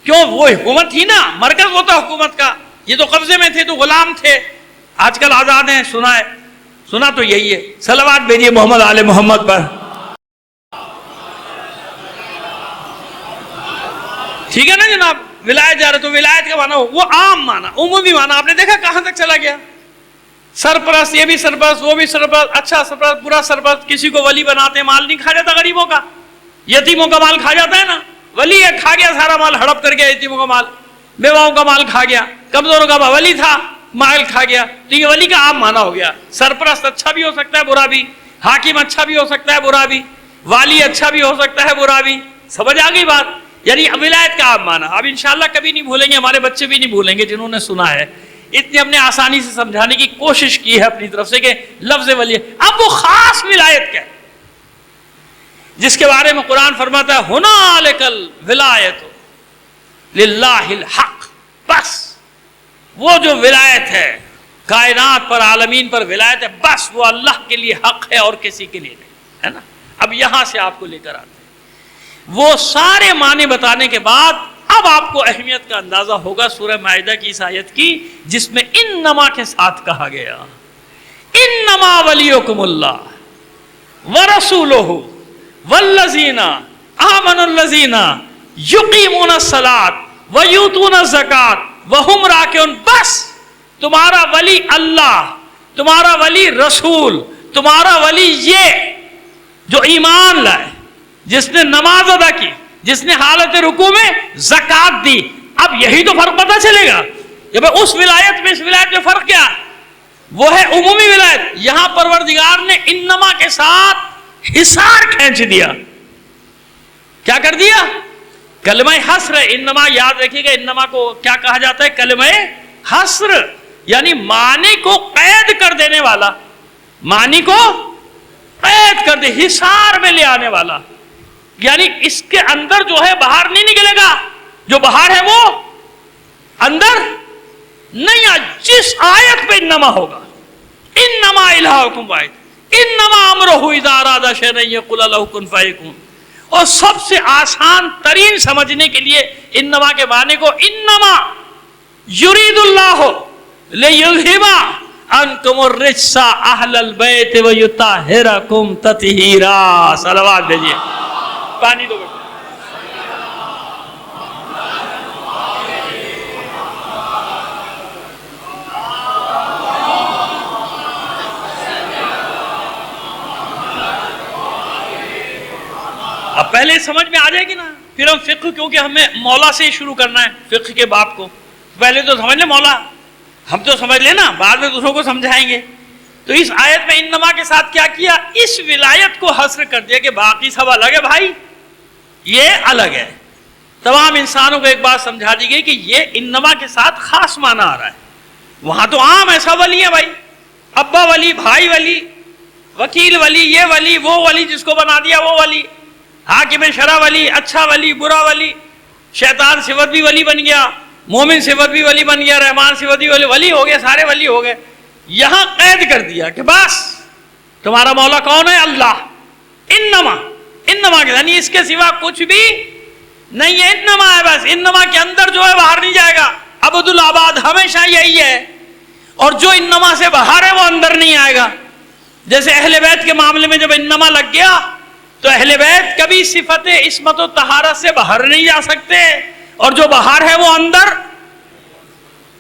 کیوں؟ وہ حکومت تھی نا، مرکز ہوتا حکومت کا، یہ تو قبضے میں تھے تو غلام تھے، آج کل آزاد ہیں۔ سنا ہے، سنا تو یہی ہے۔ صلوات بھیجیے محمد آل محمد پر۔ ٹھیک ہے نا جناب؟ ولایت جا رہا تو ولایت کا معنی وہ عام معنی، عمومی معنی۔ آپ نے دیکھا کہاں تک چلا گیا؟ سرپرست، یہ بھی سرپرست، وہ بھی سرپرست، اچھا سرپرست، برا سرپرست۔ کسی کو ولی بناتے ہیں، مال نہیں کھا جاتا غریبوں کا، یتیموں کا مال کھا جاتا ہے نا؟ ولی ہے، کھا گیا سارا مال، ہڑپ کر گیا یتیموں کا مال، بیواؤں کا مال کھا گیا، کمزوروں کا ولی تھا مال کھا گیا۔ تو یہ ولی کا عام معنی ہو گیا۔ سرپرست اچھا بھی ہو سکتا ہے برا بھی، حاکم اچھا بھی ہو سکتا ہے برا بھی، والی اچھا بھی ہو سکتا ہے برا بھی۔ سمجھ آ گئی بات؟ یعنی ولایت کا عام معنی اب انشاءاللہ کبھی نہیں بھولیں گے، ہمارے بچے بھی نہیں بھولیں گے جنہوں نے سنا ہے۔ اتنی ہم نے آسانی سے سمجھانے کی کوشش کی ہے اپنی طرف سے کہ لفظ ولی۔ اب وہ خاص ولایت کیا ہے جس کے بارے میں قرآن فرماتا ہے ہنالک الولایۃ للہ الحق، بس وہ جو ولایت ہے کائنات پر، عالمین پر ولایت ہے، بس وہ اللہ کے لیے حق ہے اور کسی کے لیے نہیں، ہے نا؟ اب یہاں سے آپ کو لے کر آتے ہیں وہ سارے معنی بتانے کے بعد اب آپ کو اہمیت کا اندازہ ہوگا سورہ مائدہ کی اس آیت کی جس میں انما کے ساتھ کہا گیا انما ولیکم اللہ ورسولہ والذین آمنوا الذین یقیمون الصلاۃ ویؤتون الزکاۃ وہم راکعون۔ بس تمہارا ولی اللہ، تمہارا ولی رسول، تمہارا ولی یہ جو ایمان لائے، جس نے نماز ادا کی، جس نے حالت رکوع میں زکات دی۔ اب یہی تو فرق پتہ چلے گا کہ اس ولایت میں اس ولایت میں فرق کیا؟ وہ ہے عمومی ولایت، یہاں پروردگار نے انما کے ساتھ حصار کھینچ دیا۔ کیا کر دیا؟ کلمہ حصر۔ انما یاد رکھیے گا، انما کو کیا کہا جاتا ہے؟ کلمہ حصر، یعنی معنی کو قید کر دینے والا، معنی کو قید کر دے، حصار میں لے آنے والا، یعنی اس کے اندر جو ہے باہر نہیں نکلے گا، جو باہر ہے وہ اندر نہیں آ. جس آیت پہ انما ہوگا, انما الہکم واحد, انما امرہ اذا اراد شیئا ان یقول لہ کن فیکون. اور سب سے آسان ترین سمجھنے کے لیے انما کے معنی کو, انما یرید اللہ لیذھب عنکم الرجس اہل البیت ویطہرکم تطہیرا. صلوات بھیجیے. پانی دو. اب پہلے سمجھ میں آ جائے گی نا, پھر ہم فقہ, کیونکہ ہمیں مولا سے ہی شروع کرنا ہے فقہ کے باب کو, پہلے تو سمجھ لیں مولا, ہم تو سمجھ لیں نا, بعد میں دوسروں کو سمجھائیں گے. تو اس آیت میں انما کے ساتھ کیا کیا, اس ولایت کو حصر کر دیا کہ باقی سب الگ ہے بھائی, یہ الگ ہے. تمام انسانوں کو ایک بات سمجھا دی گئی کہ یہ انما کے ساتھ خاص معنی آ رہا ہے. وہاں تو عام ہے, سب ولی ہیں بھائی, ابا ولی, بھائی ولی, وکیل ولی, یہ ولی, وہ ولی جس کو بنا دیا وہ ولی, حاکم شرع ولی, اچھا ولی, برا ولی, شیطان صفت بھی ولی بن گیا, مومن صفت بھی ولی بن گیا, رحمان صفت بھی ولی ہو گیا, سارے ولی ہو گئے. یہاں قید کر دیا کہ بس تمہارا مولا کون ہے, اللہ. انما, انما کے یعنی اس کے سوا کچھ بھی نہیں ہے, انما ہے بس. انما کے اندر جو ہے باہر نہیں جائے گا. عبد العباد ہمیشہ یہی ہے, اور جو انما سے باہر ہے وہ اندر نہیں آئے گا. جیسے اہل بیت کے معاملے میں جب انما لگ گیا تو اہل بیت کبھی صفت عصمت و طہارت سے باہر نہیں جا سکتے, اور جو باہر ہے وہ اندر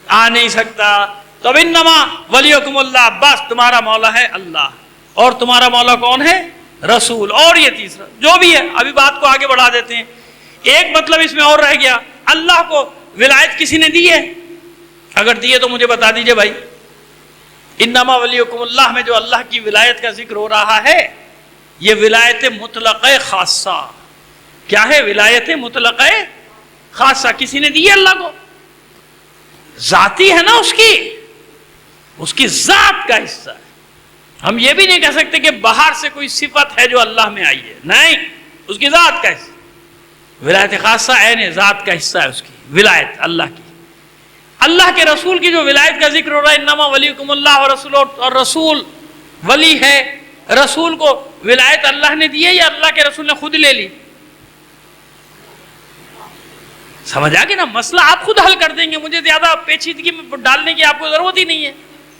آ نہیں سکتا. تو اب انما ولیکم اللہ, بس تمہارا مولا ہے اللہ, اور تمہارا مولا کون ہے, رسول. اور یہ تیسرا جو بھی ہے, ابھی بات کو آگے بڑھا دیتے ہیں. ایک مطلب اس میں اور رہ گیا, اللہ کو ولایت کسی نے دی ہے, اگر دی ہے تو مجھے بتا دیجئے بھائی. انما ولیکم اللہ میں جو اللہ کی ولایت کا ذکر ہو رہا ہے, یہ ولایت مطلقہ خاصہ. کیا ہے ولایت مطلقہ خاصہ؟ کسی نے دی ہے اللہ کو, ذاتی ہے نا, اس کی ذات کا حصہ ہے. ہم یہ بھی نہیں کہہ سکتے کہ باہر سے کوئی صفت ہے جو اللہ میں آئی ہے, نہیں, اس کی ذات کا حصہ. ولایت خاصہ عین ذات کا حصہ ہے اس کی ولایت اللہ کی. اللہ کے رسول کی جو ولایت کا ذکر ہو رہا ہے, انما ولیکم اللہ اور رسول, اور رسول ولی ہے, رسول کو ولایت اللہ نے دی ہے یا اللہ کے رسول نے خود لے لی؟ سمجھ آ گیا نا, مسئلہ آپ خود حل کر دیں گے, مجھے زیادہ پیچیدگی میں ڈالنے کی آپ کو ضرورت ہی نہیں ہے.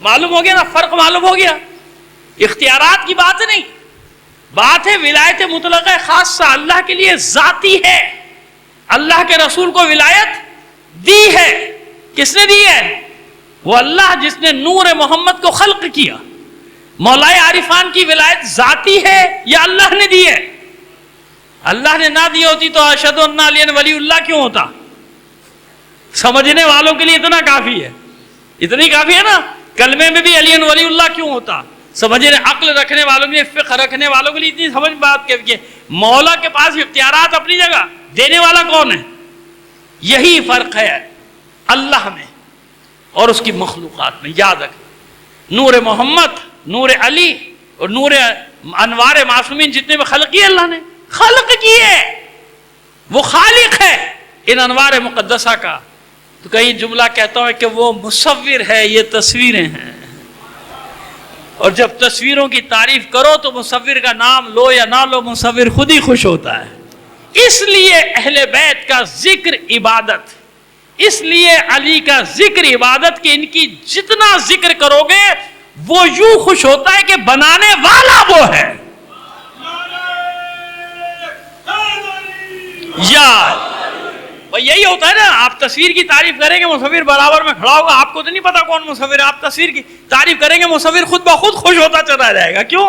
معلوم ہو گیا نا, فرق معلوم ہو گیا. اختیارات کی بات نہیں, بات ہے ولایت مطلقہ خاصہ. اللہ کے لیے ذاتی ہے, اللہ کے رسول کو ولایت دی ہے. کس نے دی ہے؟ وہ اللہ جس نے نور محمد کو خلق کیا. مولائے عارفان کی ولایت ذاتی ہے یا اللہ نے دی ہے؟ اللہ نے نہ دی ہوتی تو اشہد ان علی ولی اللہ کیوں ہوتا؟ سمجھنے والوں کے لیے اتنا کافی ہے, اتنی کافی ہے نا. کلمے میں بھی علی ولی اللہ کیوں ہوتا؟ سمجھنے, عقل رکھنے والوں کے لیے, فقہ رکھنے والوں کے لیے اتنی سمجھ بات کہ مولا کے پاس اختیارات اپنی جگہ, دینے والا کون ہے. یہی فرق ہے اللہ میں اور اس کی مخلوقات میں. یاد رکھیں, نور محمد, نور علی اور نور انوار معصومین جتنے بھی خلق کیے اللہ نے, خلق کیے, وہ خالق ہے ان انوار مقدسہ کا. تو کہیں جملہ کہتا ہوں کہ وہ مصور ہے, یہ تصویریں ہیں, اور جب تصویروں کی تعریف کرو تو مصور کا نام لو یا نہ لو, مصور خود ہی خوش ہوتا ہے. اس لیے اہل بیت کا ذکر عبادت, اس لیے علی کا ذکر عبادت کہ ان کی جتنا ذکر کرو گے وہ یوں خوش ہوتا ہے کہ بنانے والا وہ ہے. یار یہی ہوتا ہے نا, آپ تصویر کی تعریف کریں گے مصور برابر میں کھڑا ہوگا, آپ کو تو نہیں پتا کون مصور ہے, آپ تصویر کی تعریف کریں گے مصور خود بخود خوش ہوتا چلا جائے گا. کیوں؟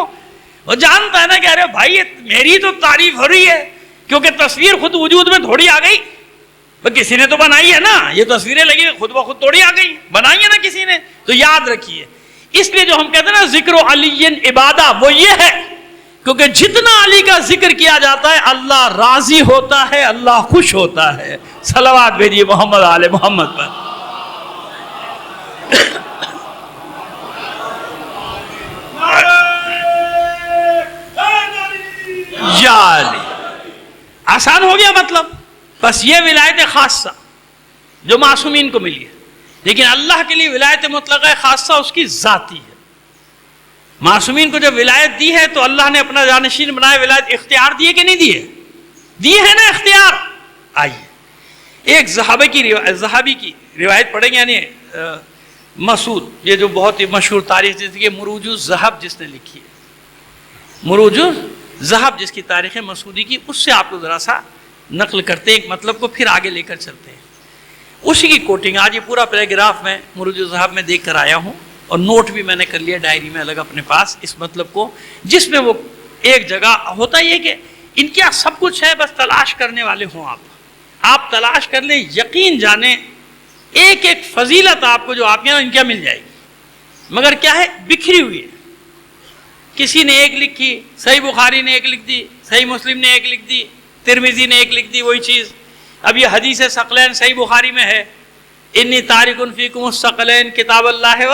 وہ جانتا ہے نا کہ ارے بھائی میری تو تعریف ہو رہی ہے, کیونکہ تصویر خود وجود میں تھوڑی آ گئی, کسی نے تو بنائی ہے نا. یہ تصویریں لگی خود بخود تھوڑی آ گئی, بنائی ہے نا کسی نے. تو یاد رکھیے, اس لیے جو ہم کہتے ہیں نا ذکر و علی عبادہ, وہ یہ ہے کیونکہ جتنا علی کا ذکر کیا جاتا ہے اللہ راضی ہوتا ہے, اللہ خوش ہوتا ہے. صلوات بھیجیے محمد آل محمد پر. یا علی, آسان ہو گیا مطلب. بس یہ ولایت خاصہ جو معصومین کو ملی ہے، لیکن اللہ کے لیے ولایت مطلقہ خاصہ اس کی ذاتی ہے۔ معصومین کو جب ولایت دی ہے تو اللہ نے اپنا جانشین بنایا، ولایت اختیار دیے کہ نہیں دیے؟ دیے ہے نا اختیار۔ آئیے ایک صحابی کی روایت پڑھیں گے، یعنی مسعود، یہ جو بہت ہی مشہور تاریخ جس کی مروج الذہب جس نے لکھی ہے، مروج الذہب جس کی تاریخ مسعودی کی، اس سے آپ کو ذرا سا نقل کرتے ہیں ایک مطلب کو، پھر آگے لے کر چلتے ہیں۔ اسی کی کوٹنگ آج یہ پورا پیراگراف میں مروج الذہب میں دیکھ کر آیا ہوں، اور نوٹ بھی میں نے کر لیا ڈائری میں الگ اپنے پاس اس مطلب کو، جس میں وہ ایک جگہ ہوتا یہ کہ ان کے سب کچھ ہے، بس تلاش کرنے والے ہوں آپ تلاش کر لیں، یقین جانیں ایک ایک فضیلت آپ کو جو آپ کے یہاں ان کیا مل جائے گی، مگر کیا ہے بکھری ہوئی ہے۔ کسی نے ایک لکھی، صحیح بخاری نے ایک لکھ دی، صحیح مسلم نے ایک لکھ دی، ترمذی نے ایک لکھ دی وہی چیز۔ اب یہ حدیث ثقلین صحیح بخاری میں ہے، انی تارک فیکم الثقلین کتاب اللہ و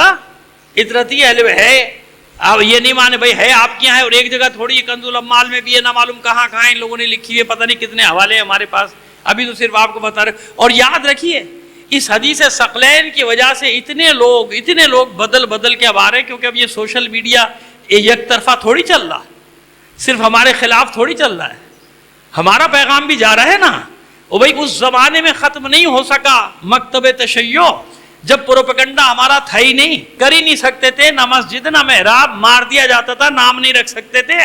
اطرتی اہل ہے۔ اب یہ نہیں مانے بھائی ہے آپ کے یہاں ہے، اور ایک جگہ تھوڑی کنز الاموال میں بھی ہے، نہ معلوم کہاں کہاں ان لوگوں نے لکھی ہے، پتہ نہیں کتنے حوالے ہیں ہمارے پاس، ابھی تو صرف آپ کو بتا رہے۔ اور یاد رکھیے اس حدیث ثقلین کی وجہ سے اتنے لوگ بدل کے اب آ رہے ہیں، کیونکہ اب یہ سوشل میڈیا یک طرفہ تھوڑی چل رہا، صرف ہمارے خلاف تھوڑی چل رہا ہے، ہمارا پیغام بھی جا رہا ہے نا۔ اور بھائی اس زمانے میں ختم نہیں ہو سکا مکتب تشیع، جب پروپیگنڈا ہمارا تھا ہی نہیں، کر ہی نہیں سکتے تھے، نہ مسجد نہ محراب، مار دیا جاتا تھا، نام نہیں رکھ سکتے تھے۔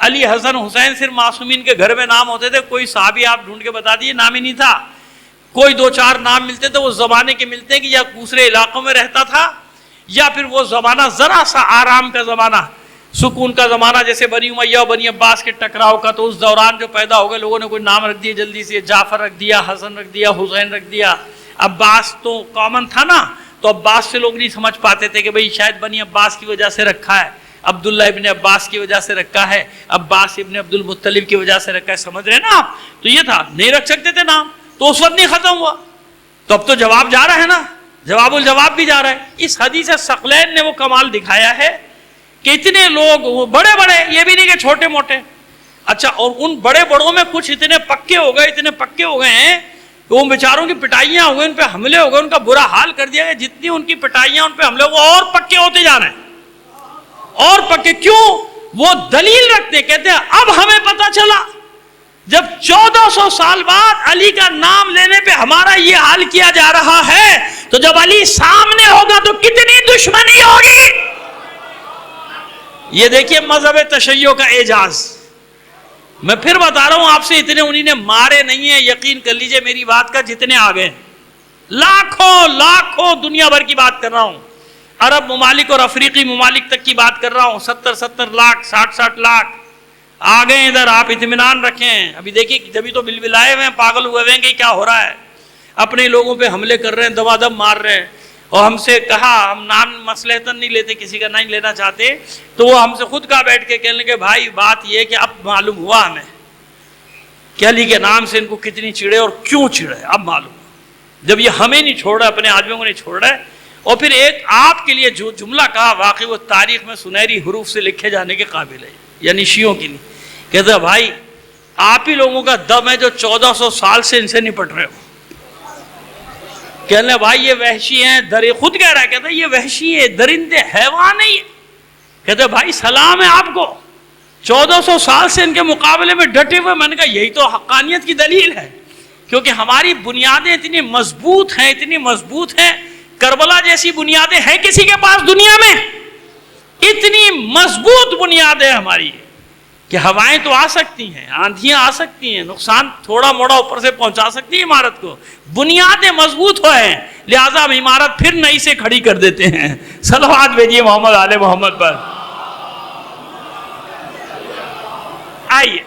علی حسن حسین صرف معصومین کے گھر میں نام ہوتے تھے، کوئی صحابی آپ ڈھونڈ کے بتا دیے نام ہی نہیں تھا، کوئی دو چار نام ملتے تھے، وہ زمانے کے ملتے کہ یا دوسرے علاقوں میں رہتا تھا، یا پھر وہ زمانہ ذرا سا آرام کا زمانہ، سکون کا زمانہ، جیسے بنی امیہ اور بنی عباس کے ٹکراؤ کا، تو اس دوران جو پیدا ہو گئے لوگوں نے کوئی نام رکھ دیے جلدی سے، جعفر رکھ دیا، حسن رکھ دیا، حسین رکھ دیا۔ عباس تو کامن تھا نا، تو عباس سے لوگ نہیں سمجھ پاتے تھے کہ بھئی شاید بنی عباس کی وجہ سے رکھا ہے، عبداللہ ابن عباس کی وجہ سے رکھا ہے، عباس ابن عبد المطلب کی وجہ سے رکھا ہے، سمجھ رہے ہیں نا آپ؟ تو یہ تھا، نہیں رکھ سکتے تھے نام، تو اس وقت نہیں ختم ہوا، تو اب تو جواب جا رہا ہے نا، جواب الجواب بھی جا رہا ہے۔ اس حدیث ثقلین نے وہ کمال دکھایا ہے کہ اتنے لوگ بڑے بڑے، یہ بھی نہیں کہ چھوٹے موٹے، اچھا، اور ان بڑے بڑوں میں کچھ اتنے پکے ہو گئے ہیں کہ وہ بیچاروں کی پٹائیاں ہو گئی، ان پہ حملے ہو گئے، ان کا برا حال کر دیا گیا، جتنی ان کی پٹائیاں ان پہ حملے ہو گئے اور پکے ہوتے جا رہے ہیں، اور پکے۔ کیوں؟ وہ دلیل رکھتے، کہتے ہیں اب ہمیں پتہ چلا جب 1400 سال بعد علی کا نام لینے پہ ہمارا یہ حال کیا جا رہا ہے، تو جب علی سامنے ہوگا تو کتنی دشمنی ہوگی۔ یہ دیکھیے مذہب تشیع کا اعجاز، میں پھر بتا رہا ہوں آپ سے، اتنے انہی نے مارے نہیں ہیں، یقین کر لیجئے میری بات کا، جتنے آگئے لاکھوں دنیا بھر کی بات کر رہا ہوں، عرب ممالک اور افریقی ممالک تک کی بات کر رہا ہوں، 70 لاکھ 60 لاکھ آگئے ادھر، آپ اطمینان رکھیں۔ ابھی دیکھیے جبھی تو بلبلائے ہوئے ہیں، پاگل ہوئے ہیں کہ کیا ہو رہا ہے، اپنے لوگوں پہ حملے کر رہے ہیں، دبا دب مار رہے ہیں، اور ہم سے کہا، ہم نام مصلحتاً نہیں لیتے، کسی کا نہیں لینا چاہتے، تو وہ ہم سے خود کہا بیٹھ کے، کہنے لگے بھائی بات یہ کہ اب معلوم ہوا ہمیں کہ علی کے نام سے ان کو کتنی چڑے اور کیوں چڑے، اب معلوم جب یہ ہمیں نہیں چھوڑ رہا، اپنے آدمیوں کو نہیں چھوڑ رہا ہے۔ اور پھر ایک آپ کے لیے جو جملہ کہا، واقعی وہ تاریخ میں سنہری حروف سے لکھے جانے کے قابل ہے، یعنی شیعوں کی نہیں، کہتا بھائی آپ ہی لوگوں کا دم ہے جو 1400 سال سے ان سے نپٹ رہے ہو۔ کہنے بھائی یہ وحشی ہیں، خود کہہ رہا ہے، کہتا یہ وحشی ہے، درندے حیوان نہیں ہے، کہتے بھائی سلام ہے آپ کو، 1400 سال سے ان کے مقابلے میں ڈٹے ہوئے۔ میں نے کہا یہی تو حقانیت کی دلیل ہے، کیونکہ ہماری بنیادیں اتنی مضبوط ہیں، کربلا جیسی بنیادیں ہیں کسی کے پاس دنیا میں؟ اتنی مضبوط بنیادیں ہماری کہ ہوائیں تو آ سکتی ہیں، آندھیاں آ سکتی ہیں، نقصان تھوڑا موڑا اوپر سے پہنچا سکتی ہے عمارت کو، بنیادیں مضبوط ہوئے، لہٰذا ہم عمارت پھر نئی سے کھڑی کر دیتے ہیں۔ صلوات بھیجیے محمد آل محمد پر۔ آئیے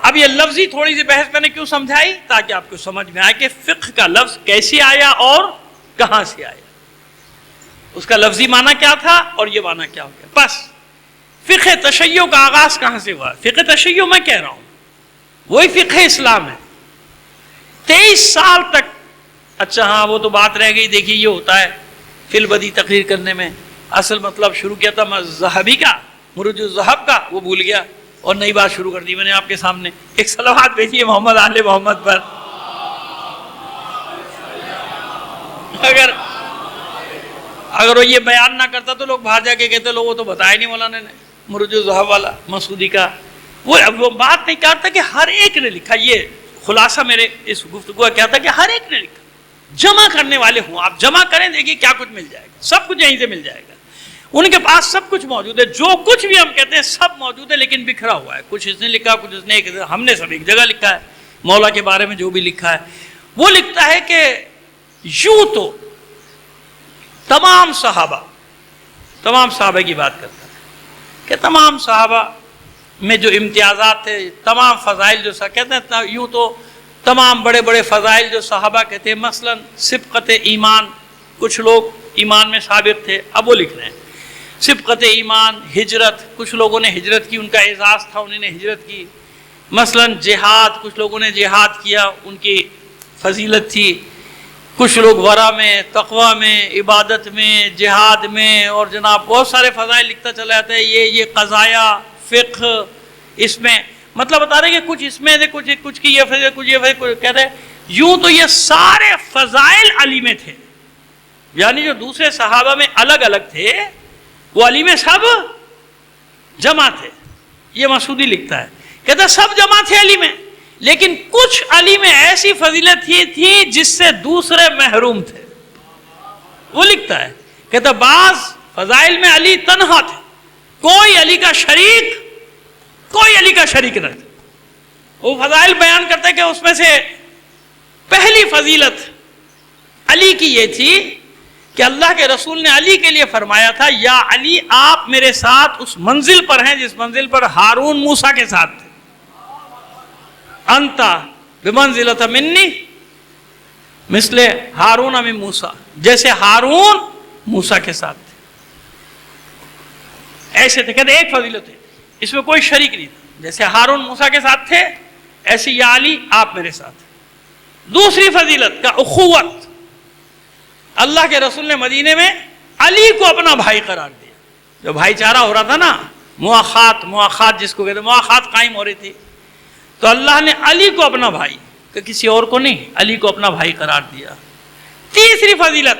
اب یہ لفظی تھوڑی سی بحث میں نے کیوں سمجھائی، تاکہ آپ کو سمجھ میں آئے کہ فقہ کا لفظ کیسے آیا اور کہاں سے آیا، اس کا لفظی معنی کیا تھا اور یہ معنی کیا ہو گیا۔ بس فقہ تشیع کا آغاز کہاں سے ہوا؟ فقہ تشیع میں کہہ رہا ہوں وہی فقہ اسلام ہے، 23 سال تک۔ اچھا ہاں وہ تو بات رہ گئی، دیکھیے یہ ہوتا ہے فی البدی تقریر کرنے میں، اصل مطلب شروع کیا تھا ذہبی کا، مروج الذہب کا، وہ بھول گیا۔ اور نئی بات شروع کر دی میں نے آپ کے سامنے. ایک صلوات بھیجیے محمد آل محمد پر. اگر وہ یہ بیان نہ کرتا تو لوگ باہر جا کے کہتے لوگوں تو بتایا نہیں مولانا نے مرج الذہب والا مسعودی کا. وہ بات نہیں کرتا کہ ہر ایک نے لکھا. یہ خلاصہ میرے اس گفتگو کا کیا تھا کہ ہر ایک نے لکھا. جمع کرنے والے ہوں آپ, جمع کریں, دیکھیے کیا کچھ مل جائے گا. سب کچھ یہیں سے مل جائے گا. ان کے پاس سب کچھ موجود ہے. جو کچھ بھی ہم کہتے ہیں سب موجود ہے, لیکن بکھرا ہوا ہے. کچھ اس نے لکھا, کچھ اس نے, ہم نے سب ایک جگہ لکھا ہے. مولا کے بارے میں جو بھی لکھا ہے وہ لکھتا ہے کہ یوں تو تمام صحابہ کی بات کرتا ہے کہ تمام صحابہ میں جو امتیازات تھے, تمام فضائل جو کہتے ہیں, یوں تو تمام بڑے بڑے فضائل جو صحابہ کہتے ہیں, مثلا سبقت ایمان, کچھ لوگ ایمان میں سابق تھے, اب وہ لکھ رہے ہیں. سبقت ایمان, ہجرت, کچھ لوگوں نے ہجرت کی, ان کا اعزاز تھا, انہوں نے ہجرت کی. مثلا جہاد, کچھ لوگوں نے جہاد کیا, ان کی فضیلت تھی. کچھ لوگ ورع میں, تقوی میں, عبادت میں, جہاد میں, اور جناب بہت سارے فضائل لکھتا چلا جاتا ہے. یہ قضایا, فقہ, اس میں مطلب بتا رہے کہ کچھ اس میں کچھ کی یہ فضیلت, کچھ یہ فضیلت, کہتے ہیں یوں تو یہ سارے فضائل علی میں تھے. یعنی جو دوسرے صحابہ میں الگ الگ تھے وہ علی میں سب جمع تھے. یہ مسعودی لکھتا ہے, کہتا ہے سب جمع تھے علی میں, لیکن کچھ علی میں ایسی فضیلت تھی جس سے دوسرے محروم تھے. وہ لکھتا ہے, کہتا بعض فضائل میں علی تنہا تھے, کوئی علی کا شریک نہ تھا. وہ فضائل بیان کرتے ہیں کہ اس میں سے پہلی فضیلت علی کی یہ تھی کہ اللہ کے رسول نے علی کے لیے فرمایا تھا, یا علی آپ میرے ساتھ اس منزل پر ہیں جس منزل پر ہارون موسیٰ کے ساتھ تھے. انت بمنزلۃ منی مثل ہارون من موسیٰ, جیسے ہارون موسیٰ کے ساتھ تھے ایسے تھے. کہتے ایک فضیلت ہے, اس میں کوئی شریک نہیں تھا, جیسے ہارون موسیٰ کے ساتھ تھے ایسے یا علی آپ میرے ساتھ. دوسری فضیلت کا اخوت, اللہ کے رسول نے مدینے میں علی کو اپنا بھائی قرار دیا. جو بھائی چارہ ہو رہا تھا نا, مواخات جس کو کہتے ہیں, مواخات قائم ہو رہی تھی, تو اللہ نے علی کو اپنا بھائی, کہ کسی اور کو نہیں, علی کو اپنا بھائی قرار دیا. تیسری فضیلت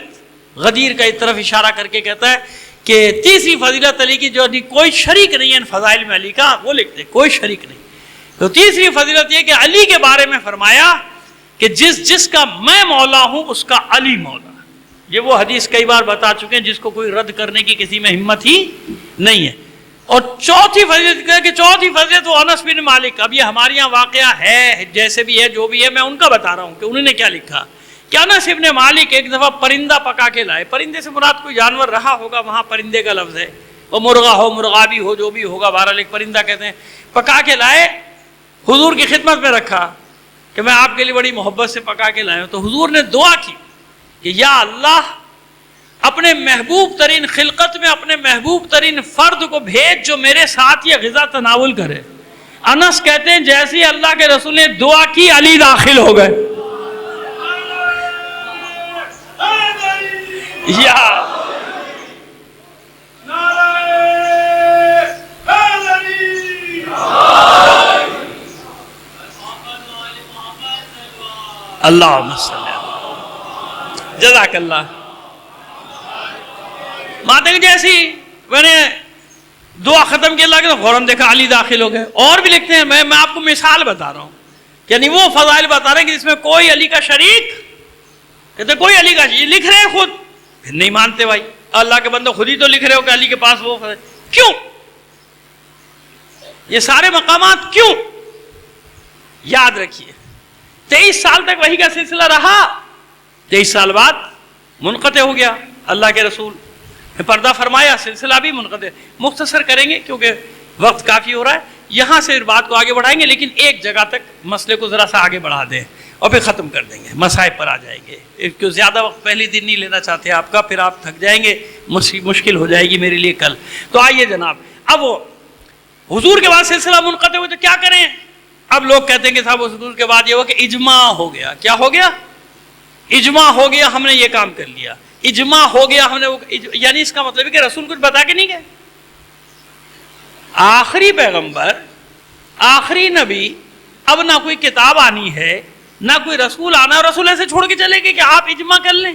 غدیر کا ایک طرف اشارہ کر کے کہتا ہے کہ تیسری فضیلت علی کی جو کوئی شریک نہیں ہے ان فضائل میں علی کا, وہ لکھتے کوئی شریک نہیں. تو تیسری فضیلت یہ کہ علی کے بارے میں فرمایا کہ جس کا میں مولا ہوں اس کا علی مولا. یہ وہ حدیث کئی بار بتا چکے ہیں جس کو کوئی رد کرنے کی کسی میں ہمت ہی نہیں ہے. اور چوتھی فضیلت وہ انس بن مالک. اب یہ ہمارے یہاں واقعہ ہے, جیسے بھی ہے, جو بھی ہے, میں ان کا بتا رہا ہوں کہ انہوں نے کیا لکھا. کہ انس بن مالک ایک دفعہ پرندہ پکا کے لائے. پرندے سے مراد کوئی جانور رہا ہوگا, وہاں پرندے کا لفظ ہے, وہ مرغا ہو, مرغا بھی ہو, جو بھی ہوگا, بہرحال ایک پرندہ کہتے ہیں. پکا کے لائے, حضور کی خدمت میں رکھا کہ میں آپ کے لیے بڑی محبت سے پکا کے لایا ہوں. تو حضور نے دعا کی کہ یا اللہ اپنے محبوب ترین خلقت میں اپنے محبوب ترین فرد کو بھیج جو میرے ساتھ یہ غذا تناول کرے. انس کہتے ہیں جیسے ہی اللہ کے رسول نے دعا کی علی داخل ہو گئے. یا اللہم صلی جزاک اللہ. ماتے جیسی میں نے دعا ختم کی اللہ کے تو فوراً دیکھا علی داخل ہو گئے. اور بھی لکھتے ہیں, میں آپ کو مثال بتا رہا ہوں, یعنی وہ فضائل بتا رہے ہیں کہ جس میں کوئی علی کا شریک, کہتے کوئی علی کا شریک, لکھ رہے ہیں خود, پھر نہیں مانتے بھائی. اللہ کے بندے خود ہی تو لکھ رہے ہو کہ علی کے پاس وہ فضائل. کیوں یہ سارے مقامات کیوں؟ یاد رکھیے 23 سال تک وحی کا سلسلہ رہا, 23 سال بعد منقطع ہو گیا. اللہ کے رسول نے پردہ فرمایا, سلسلہ بھی منقطع. مختصر کریں گے کیونکہ وقت کافی ہو رہا ہے, یہاں سے بات کو آگے بڑھائیں گے, لیکن ایک جگہ تک مسئلے کو ذرا سا آگے بڑھا دیں اور پھر ختم کر دیں گے, مسائل پر آ جائیں گے. کیوں زیادہ وقت پہلی دن نہیں لینا چاہتے آپ کا, پھر آپ تھک جائیں گے, مشکل ہو جائے گی میرے لیے کل. تو آئیے جناب, اب وہ حضور کے بعد سلسلہ منقطع ہوئے تو کیا کریں؟ اب لوگ کہتے ہیں کہ صاحب حضور کے بعد یہ ہو کہ اجماع ہو گیا. کیا ہو گیا؟ اجماع ہو گیا, ہم نے یہ کام کر لیا, اجماع ہو گیا ہم نے. یعنی اس کا مطلب ہے کہ رسول کچھ بتا کے نہیں گئے. آخری پیغمبر آخری نبی اب نہ کوئی کتاب آنی ہے نہ کوئی رسول آنا, اور رسول ایسے چھوڑ کے چلے گئے کہ آپ اجماع کر لیں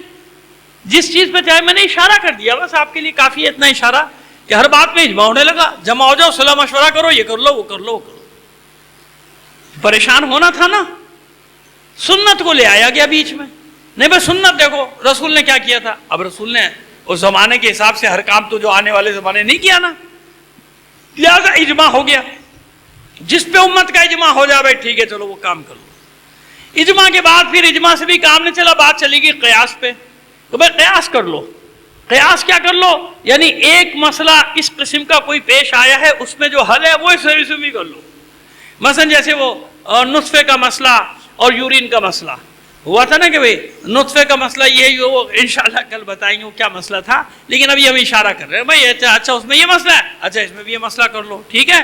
جس چیز پہ چاہے. میں نے اشارہ کر دیا بس آپ کے لیے کافی ہے اتنا اشارہ کہ ہر بات میں اجماع ہونے لگا. جمع ہو جاؤ, صلاح مشورہ کرو, یہ کر لو وہ کر لو وہ کرو. پریشان ہونا تھا نا. سنت کو لے آیا گیا بیچ میں. نہیں بھائی سنت دیکھو رسول نے کیا کیا تھا. اب رسول نے اس زمانے کے حساب سے ہر کام تو جو آنے والے زمانے نہیں کیا نا, لہذا اجماع ہو گیا. جس پہ امت کا اجماع ہو جائے بھائی ٹھیک ہے چلو وہ کام کر لو. اجماع کے بعد پھر اجماع سے بھی کام نہیں چلا, بات چلی گئی قیاس پہ. تو بھائی قیاس کر لو. قیاس کیا کر لو, یعنی ایک مسئلہ اس قسم کا کوئی پیش آیا ہے اس میں جو حل ہے وہ اس میں بھی کر لو. مثلا جیسے وہ نطفے کا مسئلہ اور یورین کا مسئلہ ہوا تھا نا کہ بھئی نطفے کا مسئلہ یہ وہ انشاءاللہ کل بتائیں گے وہ کیا مسئلہ تھا, لیکن ابھی ہم اشارہ کر رہے ہیں بھائی اچھا اس میں یہ مسئلہ ہے, اچھا اس میں بھی یہ مسئلہ کر لو ٹھیک ہے.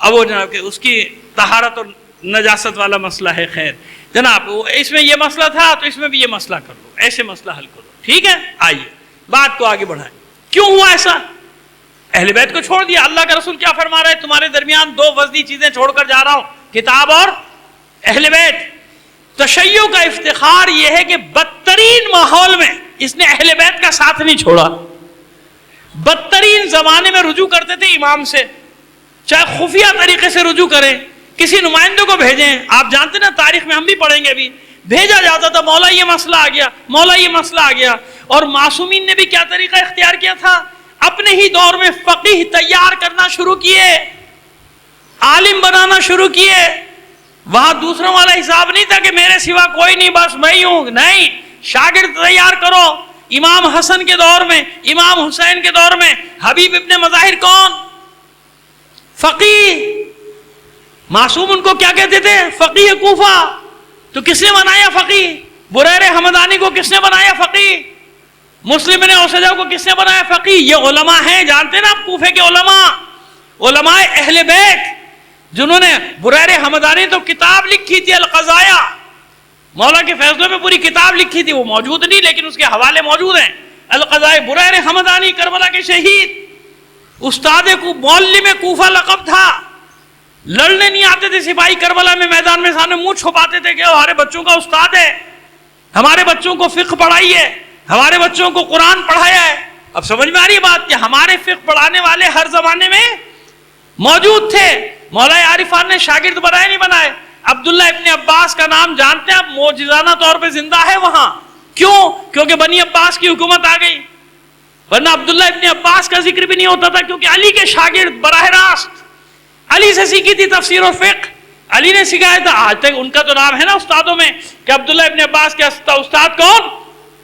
اب وہ جناب کہ اس کی طہارت اور نجاست والا مسئلہ ہے, خیر جناب اس میں یہ مسئلہ تھا تو اس میں بھی یہ مسئلہ کر لو, ایسے مسئلہ حل کرو ٹھیک ہے. آئیے بات کو آگے بڑھائیں. کیوں ہوا ایسا؟ اہل بیت کو چھوڑ دیا. اللہ کا رسول کیا فرما رہا ہے, تمہارے درمیان دو وزنی چیزیں چھوڑ کر جا رہا ہوں, کتاب اور اہل بیت. تشیع کا افتخار یہ ہے کہ بدترین ماحول میں اس نے اہل بیت کا ساتھ نہیں چھوڑا. بدترین زمانے میں رجوع کرتے تھے امام سے, چاہے خفیہ طریقے سے رجوع کریں, کسی نمائندوں کو بھیجیں. آپ جانتے نا تاریخ میں ہم بھی پڑھیں گے ابھی, بھیجا جاتا تھا مولا یہ مسئلہ آ گیا, مولا یہ مسئلہ آ گیا. اور معصومین نے بھی کیا طریقہ اختیار کیا تھا, اپنے ہی دور میں فقیہ تیار کرنا شروع کیے, عالم بنانا شروع کیے. وہاں دوسروں والا حساب نہیں تھا کہ میرے سوا کوئی نہیں بس میں ہی ہوں, نہیں, شاگرد تیار کرو. امام حسن کے دور میں, امام حسین کے دور میں حبیب ابن مظاہر کون, فقیہ. معصوم ان کو کیا کہتے تھے, فقیہ کوفہ. تو کس نے بنایا فقیہ؟ بریر حمدانی کو کس نے بنایا فقیہ؟ مسلم نے اوسجا کو کس نے بنایا فقیہ؟ یہ علماء ہیں, جانتے ہیں نا آپ کوفے کے علماء, علماء اہل بیت, جنہوں نے بریر حمدانی تو کتاب لکھی تھی القضایا, مولا کے فیصلوں میں پوری کتاب لکھی تھی, وہ موجود نہیں لیکن اس کے حوالے موجود ہیں. القضایا, بریر حمدانی کربلا کے شہید, استاد کو معلم کوفہ لقب تھا. لڑنے نہیں آتے تھے سپاہی کربلا میں, میدان میں سامنے منہ چھپاتے تھے کہ ہمارے بچوں کا استاد ہے, ہمارے بچوں کو فقہ پڑھائی ہے, ہمارے بچوں کو قرآن پڑھایا ہے. اب سمجھ میں آ رہی بات کہ ہمارے فقہ پڑھانے والے ہر زمانے میں موجود تھے. مولا عارفان نے شاگرد بنائے نہیں بنائے. عبداللہ ابن عباس کا نام جانتے ہیں آپ, معجزانہ طور پہ زندہ ہے وہاں. کیوں؟ کیونکہ بنی عباس کی حکومت آ گئی, ورنہ عبداللہ ابن عباس کا ذکر بھی نہیں ہوتا تھا, کیونکہ علی کے شاگرد براہ راست علی سے سیکھی تھی تفسیر و فقہ, علی نے سکھایا تھا. آج تک ان کا تو نام ہے نا استادوں میں کہ عبداللہ ابن عباس کے استاد کون,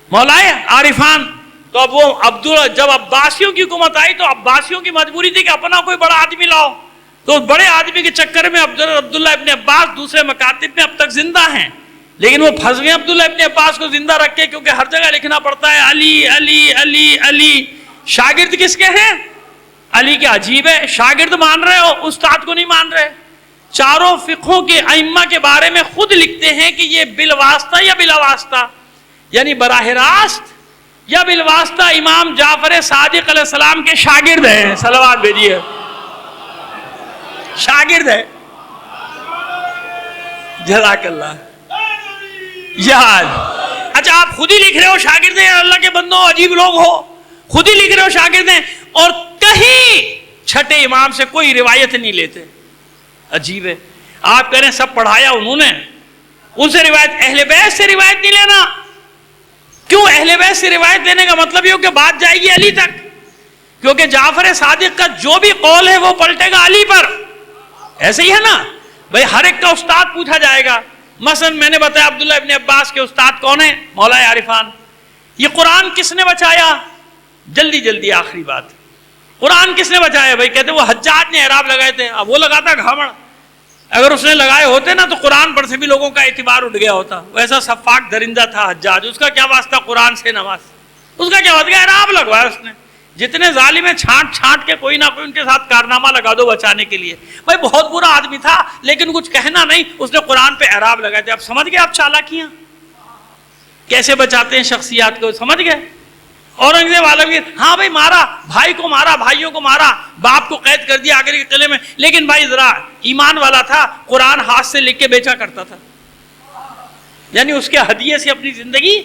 مولا عارفان. تو اب وہ جب عباسیوں کی حکومت آئی تو عباسیوں کی مجبوری تھی کہ اپنا کوئی بڑا آدمی لاؤ, تو بڑے آدمی کے چکر میں عبداللہ ابن عباس دوسرے مکاتب میں اب تک زندہ ہیں, لیکن وہ پھنس گئے عبداللہ ابن عباس کو زندہ رکھ کے, کیونکہ ہر جگہ لکھنا پڑتا ہے علی علی علی علی. شاگرد کس کے ہیں, علی کے. عجیب ہے, شاگرد مان رہے ہو, استاد کو نہیں مان رہے. چاروں فقہوں کے ائمہ کے بارے میں خود لکھتے ہیں کہ یہ بالواسطہ یا بلا واسطہ, یعنی براہ راست یا بالواسطہ امام جعفر صادق علیہ السلام کے شاگرد ہیں. صلوات بھیجیے, شاگرد ہے. جزاک اللہ. یاد اچھا آپ خود ہی لکھ رہے ہو شاگرد ہیں, اللہ کے بندوں عجیب لوگ ہو, خود ہی لکھ رہے ہو شاگرد ہیں, اور کہیں چھٹے امام سے کوئی روایت نہیں لیتے. عجیب ہے. آپ کہہ رہے ہیں سب پڑھایا انہوں نے, ان سے روایت, اہل بیت سے روایت نہیں لینا. کیوں؟ اہل بیت سے روایت لینے کا مطلب یہ ہو کہ بات جائے گی علی تک, کیونکہ جعفر صادق کا جو بھی قول ہے وہ پلٹے گا علی پر. ایسے ہی ہے نا بھائی, ہر ایک کا استاد پوچھا جائے گا. مثلا میں نے بتایا عبداللہ ابن عباس کے استاد کون ہیں, مولا عارفان. یہ قرآن کس نے بچایا, جلدی جلدی آخری بات, قرآن کس نے بچایا بھائی؟ کہتے وہ حجاج نے اعراب لگائے تھے. اب وہ لگاتا گھامڑ, اگر اس نے لگائے ہوتے نا تو قرآن پر سے بھی لوگوں کا اعتبار اٹھ گیا ہوتا. ویسا صفاق درندہ تھا حجاج, اس کا کیا واسطہ قرآن سے نماز, اس کا کیا واسطہ, اعراب لگوایا اس نے. جتنے ظالم ہیں چھانٹ چھانٹ کے کوئی نہ کوئی ان کے ساتھ کارنامہ لگا دو بچانے کے لیے. بھائی بہت برا آدمی تھا لیکن کچھ کہنا نہیں, اس نے قرآن پہ اعراب لگائے تھے. اب سمجھ گئے آپ چالاکیاں کیسے بچاتے ہیں شخصیات کو, سمجھ گئے. اورنگزیب عالمگیر، ہاں بھائی مارا، بھائی کو مارا، بھائیوں کو مارا، باپ کو قید کر دیا آگرہ کے قلعے میں، لیکن بھائی ذرا ایمان والا تھا، قرآن ہاتھ سے لکھ کے بیچا کرتا تھا، یعنی اس کے ہدیے سے اپنی زندگی.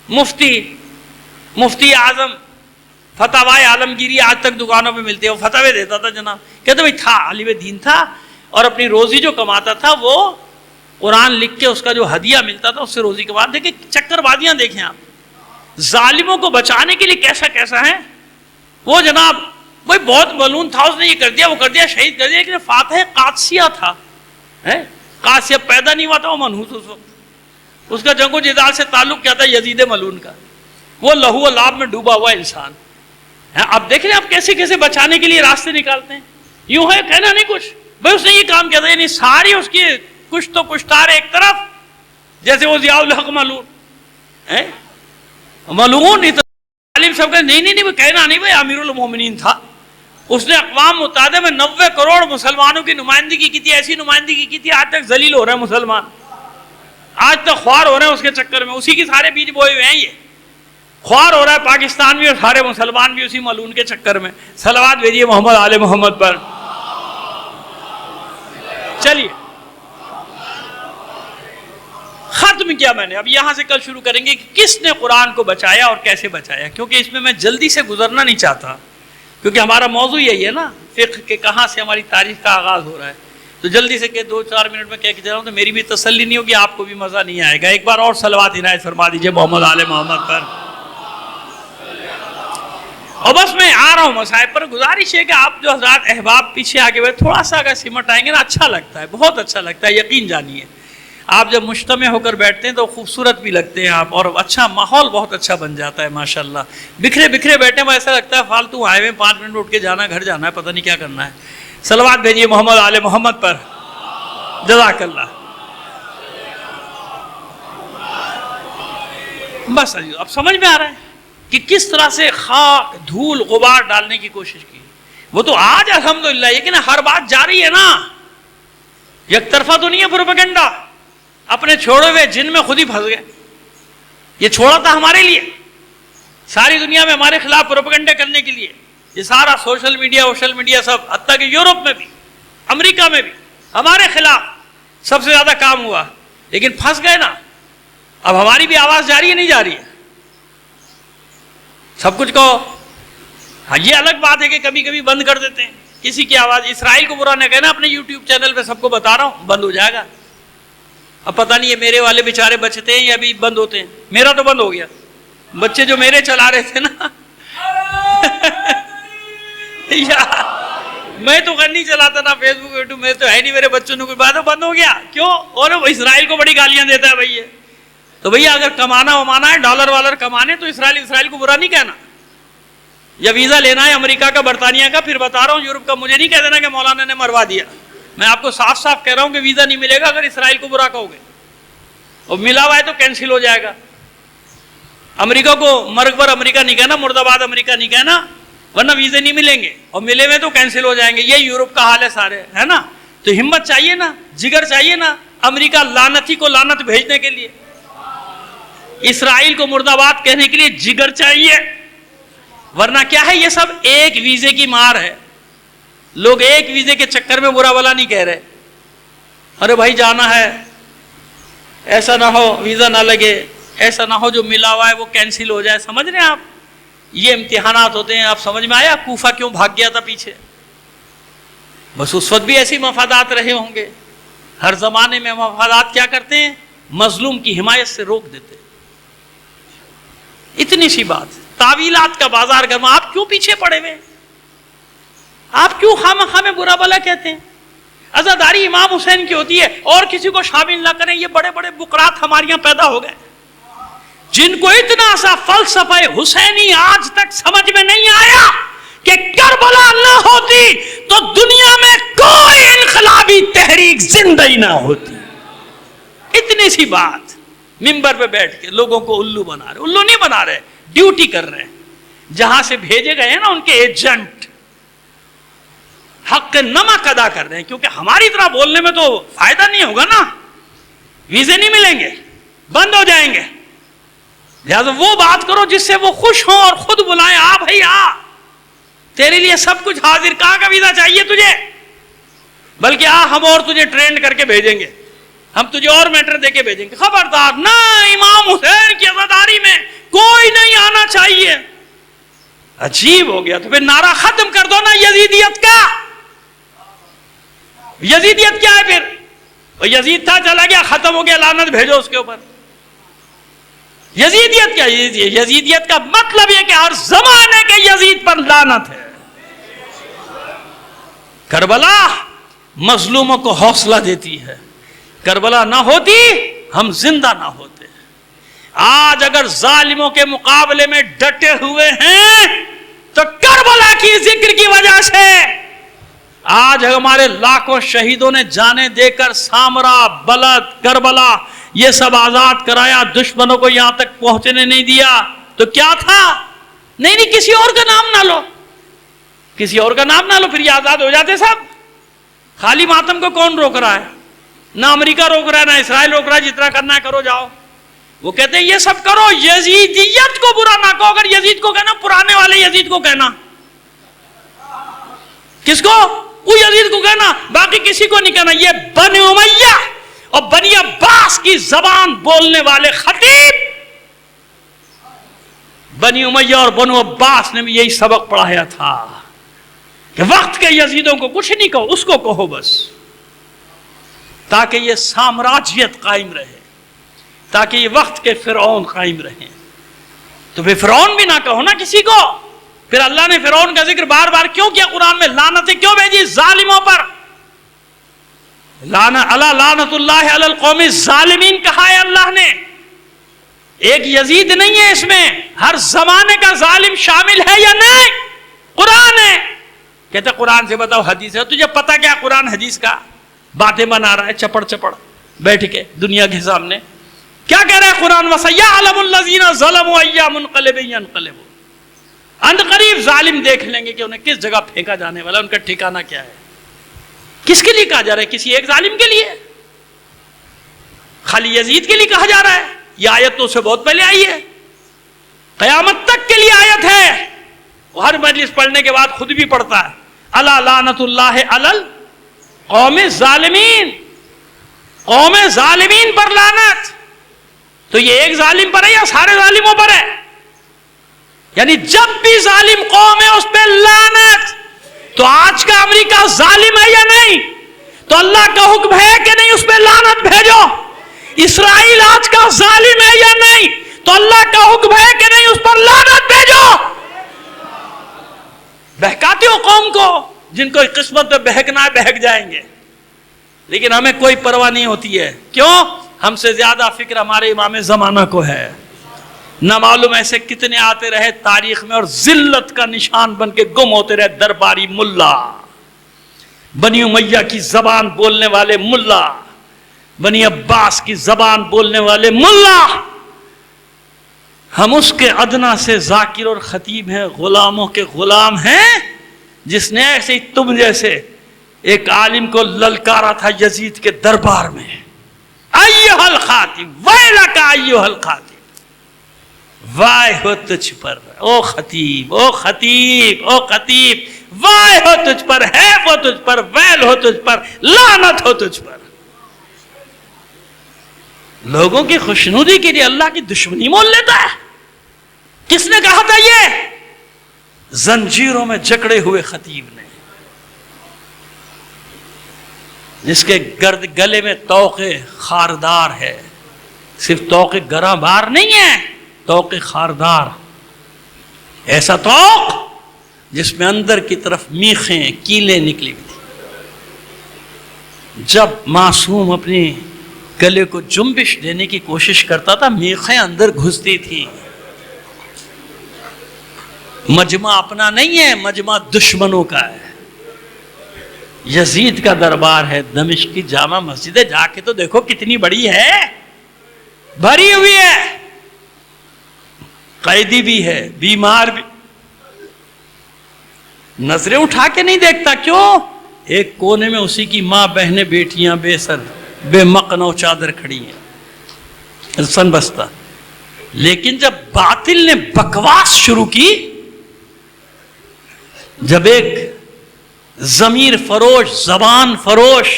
مفتی اعظم فتاوی عالمگیری آج تک دکانوں پہ ملتے ہیں، وہ فتوے دیتا تھا جناب، کہتے بھائی تھا عالم دین تھا، اور اپنی روزی جو کماتا تھا وہ قرآن لکھ کے اس کا جو ہدیہ ملتا تھا اس سے روزی کماتا. دیکھیں چکر بازیاں دیکھیں آپ، ظالموں کو بچانے کے لیے کیسا کیسا ہے. وہ جناب بھائی بہت ملعون تھا، اس نے یہ کر دیا وہ کر دیا، شہید کر دیا، لیکن فاتح قادسیہ تھا، قادسیہ پیدا نہیں ہوا تھا وہ منحوس اس وقت، اس کا جنگ و جدال سے تعلق کیا تھا؟ یزید ملعون کا، وہ لہو و لعاب میں ڈوبا ہوا انسان. اب دیکھ لیں آپ کیسے کیسے بچانے کے لیے راستے نکالتے ہیں. یوں ہے کہنا نہیں کچھ، بھائی اس نے یہ کام کیا تھا، یعنی ساری اس کی کچھ تو کشتار ایک طرف، جیسے وہ ضیاء الحق ملعون عالم سب کا نہیں وہ کہنا نہیں بھائی امیر المومنین تھا، اس نے اقوام متعدد میں 90 کروڑ مسلمانوں کی نمائندگی کی تھی، ایسی نمائندگی کی تھی آج تک ذلیل ہو رہے ہیں مسلمان، آج تک خوار ہو رہے ہیں اس کے چکر میں، اسی کے سارے بیج بوئے ہوئے ہیں. یہ خوار ہو رہا ہے پاکستان بھی اور سارے مسلمان بھی اسی ملعون کے چکر میں. صلوات بھیجیے محمد آل محمد پر. چلیے ختم کیا میں نے، اب یہاں سے کل شروع کریں گے کہ کس نے قرآن کو بچایا اور کیسے بچایا، کیونکہ اس میں میں جلدی سے گزرنا نہیں چاہتا، کیونکہ ہمارا موضوع یہی ہے نا فقہ کے کہاں سے ہماری تاریخ کا آغاز ہو رہا ہے. تو جلدی سے کہ 2-4 منٹ میں کہہ کے جا رہا ہوں تو میری بھی تسلی نہیں ہوگی، آپ کو بھی مزہ نہیں آئے گا. ایک بار اور صلوات عنایت فرما دیجئے محمد آل محمد پر. اور بس میں آ رہا ہوں مسائل پر. گزارش ہے کہ آپ جو حضرات احباب پیچھے آگے ہوئے تھوڑا سا اگر سمٹ آئیں گے نا اچھا لگتا ہے، بہت اچھا لگتا ہے، یقین جانیے. آپ جب مجتمع ہو کر بیٹھتے ہیں تو خوبصورت بھی لگتے ہیں آپ، اور اچھا ماحول بہت اچھا بن جاتا ہے ماشاءاللہ. بکھرے بکھرے بیٹھے ہیں ایسا لگتا ہے فالتو آئے ہوئے 5 منٹ اٹھ کے جانا، گھر جانا ہے، پتہ نہیں کیا کرنا ہے. صلوات بھیجیے محمد آل محمد پر. جزاک اللہ. بس اب سمجھ میں آ رہا ہے کہ کس طرح سے خاک دھول غبار ڈالنے کی کوشش کی. وہ تو آج الحمدللہ یہ کہ نا ہر بات جاری ہے نا، یک طرفہ تو نہیں ہے پروپیگنڈا. اپنے چھوڑے ہوئے جن میں خود ہی پھنس گئے. یہ چھوڑا تھا ہمارے لیے، ساری دنیا میں ہمارے خلاف پروپیگنڈا کرنے کے لیے. یہ سارا سوشل میڈیا سب، حتیٰ کہ یورپ میں بھی امریکہ میں بھی ہمارے خلاف سب سے زیادہ کام ہوا، لیکن پھنس گئے نا. اب ہماری بھی آواز جاری ہے نہیں جا رہی ہے؟ سب کچھ کہو. ہاں یہ الگ بات ہے کہ کبھی کبھی بند کر دیتے ہیں کسی کی آواز. اسرائیل کو برا نہ کہنا، اپنے یوٹیوب چینل پہ سب کو بتا رہا ہوں بند ہو جائے گا. اب پتہ نہیں ہے میرے والے بیچارے بچتے ہیں یا ابھی بند ہوتے ہیں. میرا تو بند ہو گیا، بچے جو میرے چلا رہے تھے نا میں تو نہیں چلاتا نا فیس بک یوٹیوب، میں تو ہے نہیں، میرے بچوں نے کوئی بات بند ہو گیا. کیوں؟ اور اسرائیل کو بڑی گالیاں دیتا ہے بھائی. تو بھیا اگر کمانا ومانا ہے، ڈالر والر کمانے، تو اسرائیل کو برا نہیں کہنا. یا ویزا لینا ہے امریکہ کا برطانیہ کا، پھر بتا رہا ہوں یورپ کا، مجھے نہیں کہہ دینا کہ مولانا نے مروا دیا. میں آپ کو صاف صاف کہہ رہا ہوں کہ ویزا نہیں ملے گا اگر اسرائیل کو برا کہو گے، اور ملا ہوا ہے تو کینسل ہو جائے گا. امریکہ کو مرگ پر امریکہ نہیں کہنا، مرد آباد امریکہ نہیں کہنا، ورنہ ویزے نہیں ملیں گے، اور ملے ہوئے تو کینسل ہو جائیں گے. یہ یورپ کا حال ہے سارے، ہے نا. تو ہمت چاہیے نا، جگر چاہیے نا امریکہ لعنتی کو لعنت بھیجنے کے لیے، اسرائیل کو مرد آباد کہنے کے لیے جگر چاہیے. ورنہ کیا ہے، یہ سب ایک ویزے کی مار ہے. لوگ ایک ویزے کے چکر میں برا بلا نہیں کہہ رہے. ارے بھائی جانا ہے، ایسا نہ ہو ویزا نہ لگے، ایسا نہ ہو جو ملا ہوا ہے وہ کینسل ہو جائے. سمجھ رہے ہیں آپ؟ یہ امتحانات ہوتے ہیں. آپ سمجھ میں آیا کوفہ کیوں بھاگ گیا تھا پیچھے؟ بس اس وقت بھی ایسی مفادات رہے ہوں گے. ہر زمانے میں مفادات کیا کرتے ہیں؟ مظلوم کی حمایت سے روک دیتے. اتنی سی بات. تعویلات کا بازار گرما. آپ کیوں پیچھے پڑے ہوئے؟ آپ کیوں خواہ میں برا بلا کہتے ہیں؟ عزاداری امام حسین کی ہوتی ہے، اور کسی کو شامل نہ کریں. یہ بڑے بڑے بکرات ہمارے یہاں پیدا ہو گئے جن کو اتنا سا فلسفہ حسینی آج تک سمجھ میں نہیں آیا کہ کربلا نہ ہوتی تو دنیا میں کوئی انقلابی تحریک زندہ ہی نہ ہوتی. اتنی سی بات منبر پہ بیٹھ کے لوگوں کو الو بنا رہے. الو نہیں بنا رہے، ڈیوٹی کر رہے ہیں. جہاں سے بھیجے گئے ہیں نا ان کے ایجنٹ حق نمک ادا کر رہے ہیں. کیونکہ ہماری طرح بولنے میں تو فائدہ نہیں ہوگا نا. ویزے نہیں ملیں گے، بند ہو جائیں گے. لہٰذا وہ بات کرو جس سے وہ خوش ہوں اور خود بلائیں، آ بھائی آ، تیرے لیے سب کچھ حاضر، کہاں کا ویزا چاہیے تجھے، بلکہ آ ہم اور تجھے ٹرین کر کے بھیجیں گے، ہم تجھے اور میٹر دے کے بھیجیں گے۔ خبردار، نہ امام حسین کی عزاداری میں کوئی نہیں آنا چاہیے۔ عجیب ہو گیا، تو پھر نعرہ ختم کر دو نا یزیدیت کا۔ یزیدیت کیا ہے پھر؟ وہ یزید تھا، چلا گیا، ختم ہو گیا، لعنت بھیجو اس کے اوپر۔ یزیدیت کیا؟ یزیدیت کا مطلب یہ کہ ہر زمانے کے یزید پر لعنت ہے۔ کربلا مظلوموں کو حوصلہ دیتی ہے، کربلا نہ ہوتی ہم زندہ نہ ہوتے۔ آج اگر ظالموں کے مقابلے میں ڈٹے ہوئے ہیں تو کربلا کی ذکر کی وجہ سے۔ آج ہمارے لاکھوں شہیدوں نے جانیں دے کر سامرا، بلد، کربلا یہ سب آزاد کرایا، دشمنوں کو یہاں تک پہنچنے نہیں دیا، تو کیا تھا؟ نہیں کسی اور کا نام نہ لو، کسی اور کا نام نہ لو، پھر یہ آزاد ہو جاتے سب۔ خالی ماتم کو کون روک رہا ہے؟ نہ امریکہ روک رہا ہے، نہ اسرائیل روک رہا ہے، جتنا کرنا ہے کرو جاؤ۔ وہ کہتے ہیں یہ سب کرو، یزیدیت کو برا نہ کہو۔ اگر یزید کو کہنا، پرانے والے یزید کو کہنا۔ کس کو؟ وہ یزید کو کہنا، باقی کسی کو نہیں کہنا۔ یہ بنی امیہ اور بنی عباس کی زبان بولنے والے خطیب، بنی امیہ اور بنو عباس نے بھی یہی سبق پڑھایا تھا کہ وقت کے یزیدوں کو کچھ نہیں کہو، اس کو کہو بس، تاکہ یہ سامراجیت قائم رہے، تاکہ یہ وقت کے فرعون قائم رہیں۔ تو پھر فرعون بھی نہ کہو نا کسی کو۔ پھر اللہ نے فرعون کا ذکر بار بار کیوں کیا قرآن میں؟ لعنتیں کیوں بھیجی ظالموں پر؟ لعنت اللہ علی القوم الظالمین کہا ہے اللہ نے۔ ایک یزید نہیں ہے اس میں، ہر زمانے کا ظالم شامل ہے یا نہیں؟ قرآن ہے۔ کہتے قرآن سے بتاؤ، حدیث ہے؟ تجھے پتا کیا قرآن حدیث کا؟ باتیں بنا رہا ہے چپڑ چپڑ بیٹھ کے دنیا کے سامنے۔ کیا کہہ رہا ہے قرآن؟ وَسَيَعْلَمُ الَّذِينَ ظَلَمُوا أَيَّ مُنْقَلِبٍ يَنْقَلِبُونَ۔ ان قریب ظالم دیکھ لیں گے کہ انہیں کس جگہ پھینکا جانے والا، ان کا ٹھکانہ کیا ہے۔ کس کے لیے کہا جا رہا ہے؟ کسی ایک ظالم کے لیے؟ خالی یزید کے لیے کہا جا رہا ہے؟ یہ آیت تو اس سے بہت پہلے آئی ہے، قیامت تک کے لیے آیت ہے۔ وہ ہر مجلس پڑھنے کے بعد خود بھی پڑھتا ہے، الا لعنت اللہ علی القوم الظالمین، قوم ظالمین پر لعنت۔ تو یہ ایک ظالم پر ہے یا سارے ظالموں پر ہے؟ یعنی جب بھی ظالم قوم ہے اس پہ لعنت۔ تو آج کا امریکہ ظالم ہے یا نہیں؟ تو اللہ کا حکم ہے کہ نہیں اس پہ لعنت بھیجو۔ اسرائیل آج کا ظالم ہے یا نہیں؟ تو اللہ کا حکم ہے کہ نہیں اس پر لعنت بھیجو۔ بہکاتے ہو قوم کو، جن کو قسمت پہ بہکنا ہے بہک جائیں گے، لیکن ہمیں کوئی پرواہ نہیں ہوتی ہے۔ کیوں؟ ہم سے زیادہ فکر ہمارے امام زمانہ کو ہے۔ نہ معلوم ایسے کتنے آتے رہے تاریخ میں اور ذلت کا نشان بن کے گم ہوتے رہے، درباری ملا، بنی امیہ کی زبان بولنے والے ملا، بنی عباس کی زبان بولنے والے ملا۔ ہم اس کے ادنا سے ذاکر اور خطیب ہیں، غلاموں کے غلام ہیں، جس نے ایسے ہی تم جیسے ایک عالم کو للکارا تھا یزید کے دربار میں، ایھا الخاتب ویلک ایھا الخاتب، وائے ہو تجھ پر او خطیب، او خطیب، او خطیب، وائے ہو تجھ پر، حیف ہو تجھ پر، ویل ہو تجھ پر، لعنت ہو تجھ پر۔ لوگوں کی خوشنودی کے لیے اللہ کی دشمنی مول لیتا ہے۔ کس نے کہا تھا یہ؟ زنجیروں میں جکڑے ہوئے خطیب نے، جس کے گلے میں طوق خاردار ہے، صرف طوق گراں بار نہیں ہے، طوق خاردار، ایسا طوق جس میں اندر کی طرف میخیں کیلیں نکلی ہوئی تھی۔ جب معصوم اپنی گلے کو جنبش دینے کی کوشش کرتا تھا، میخیں اندر گھستی تھی۔ مجمع اپنا نہیں ہے، مجمع دشمنوں کا ہے۔ یزید کا دربار ہے، دمشق کی جامع مسجد ہے، جا کے تو دیکھو کتنی بڑی ہے، بھری ہوئی ہے، قیدی بھی ہے، بیمار بھی، نظریں اٹھا کے نہیں دیکھتا۔ کیوں؟ ایک کونے میں اسی کی ماں بہنیں بیٹیاں بے سر بے مقن و چادر کھڑی ہیں، سن بستہ، لیکن جب باطل نے بکواس شروع کی، جب ایک ضمیر فروش، زبان فروش،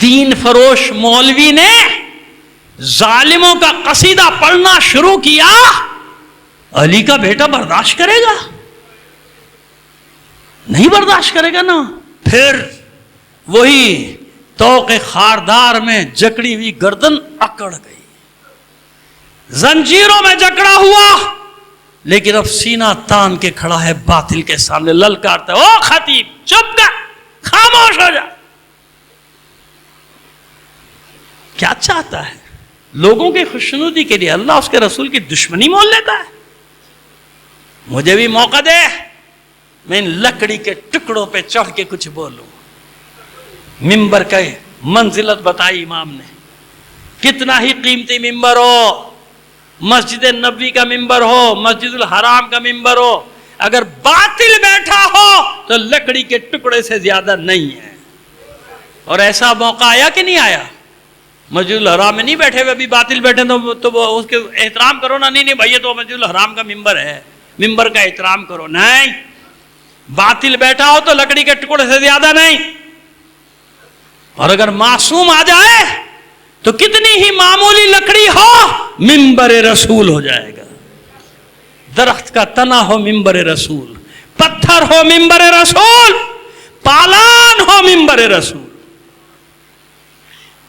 دین فروش مولوی نے ظالموں کا قصیدہ پڑھنا شروع کیا، علی کا بیٹا برداشت کرے گا؟ نہیں برداشت کرے گا نا۔ پھر وہی توق خاردار میں جکڑی ہوئی گردن اکڑ گئی، زنجیروں میں جکڑا ہوا، لیکن اب سینہ تان کے کھڑا ہے باطل کے سامنے، للکارتا ہے، او خطیب چپ کر، خاموش ہو جا۔ کیا چاہتا ہے؟ لوگوں کی خوشنودی کے لیے اللہ اس کے رسول کی دشمنی مول لیتا ہے؟ مجھے بھی موقع دے، میں ان لکڑی کے ٹکڑوں پہ چڑھ کے کچھ بولوں۔ ممبر کا منزلت بتائی امام نے، کتنا ہی قیمتی ممبر ہو، مسجد نبوی کا ممبر ہو، مسجد الحرام کا ممبر ہو، اگر باطل بیٹھا ہو تو لکڑی کے ٹکڑے سے زیادہ نہیں ہے۔ اور ایسا موقع آیا کہ نہیں آیا؟ مسجد الحرام میں نہیں بیٹھے ہوئے، ابھی باطل بیٹھے تو اس کے احترام کرو نا۔ نہیں بھائی، تو مسجد الحرام کا ممبر ہے، ممبر کا احترام کرو۔ نہیں، باطل بیٹھا ہو تو لکڑی کے ٹکڑے سے زیادہ نہیں۔ اور اگر معصوم آ جائے تو کتنی ہی معمولی لکڑی ہو، ممبر رسول ہو جائے گا۔ درخت کا تنا ہو ممبر رسول، پتھر ہو ممبر رسول، پالان ہو ممبر رسول۔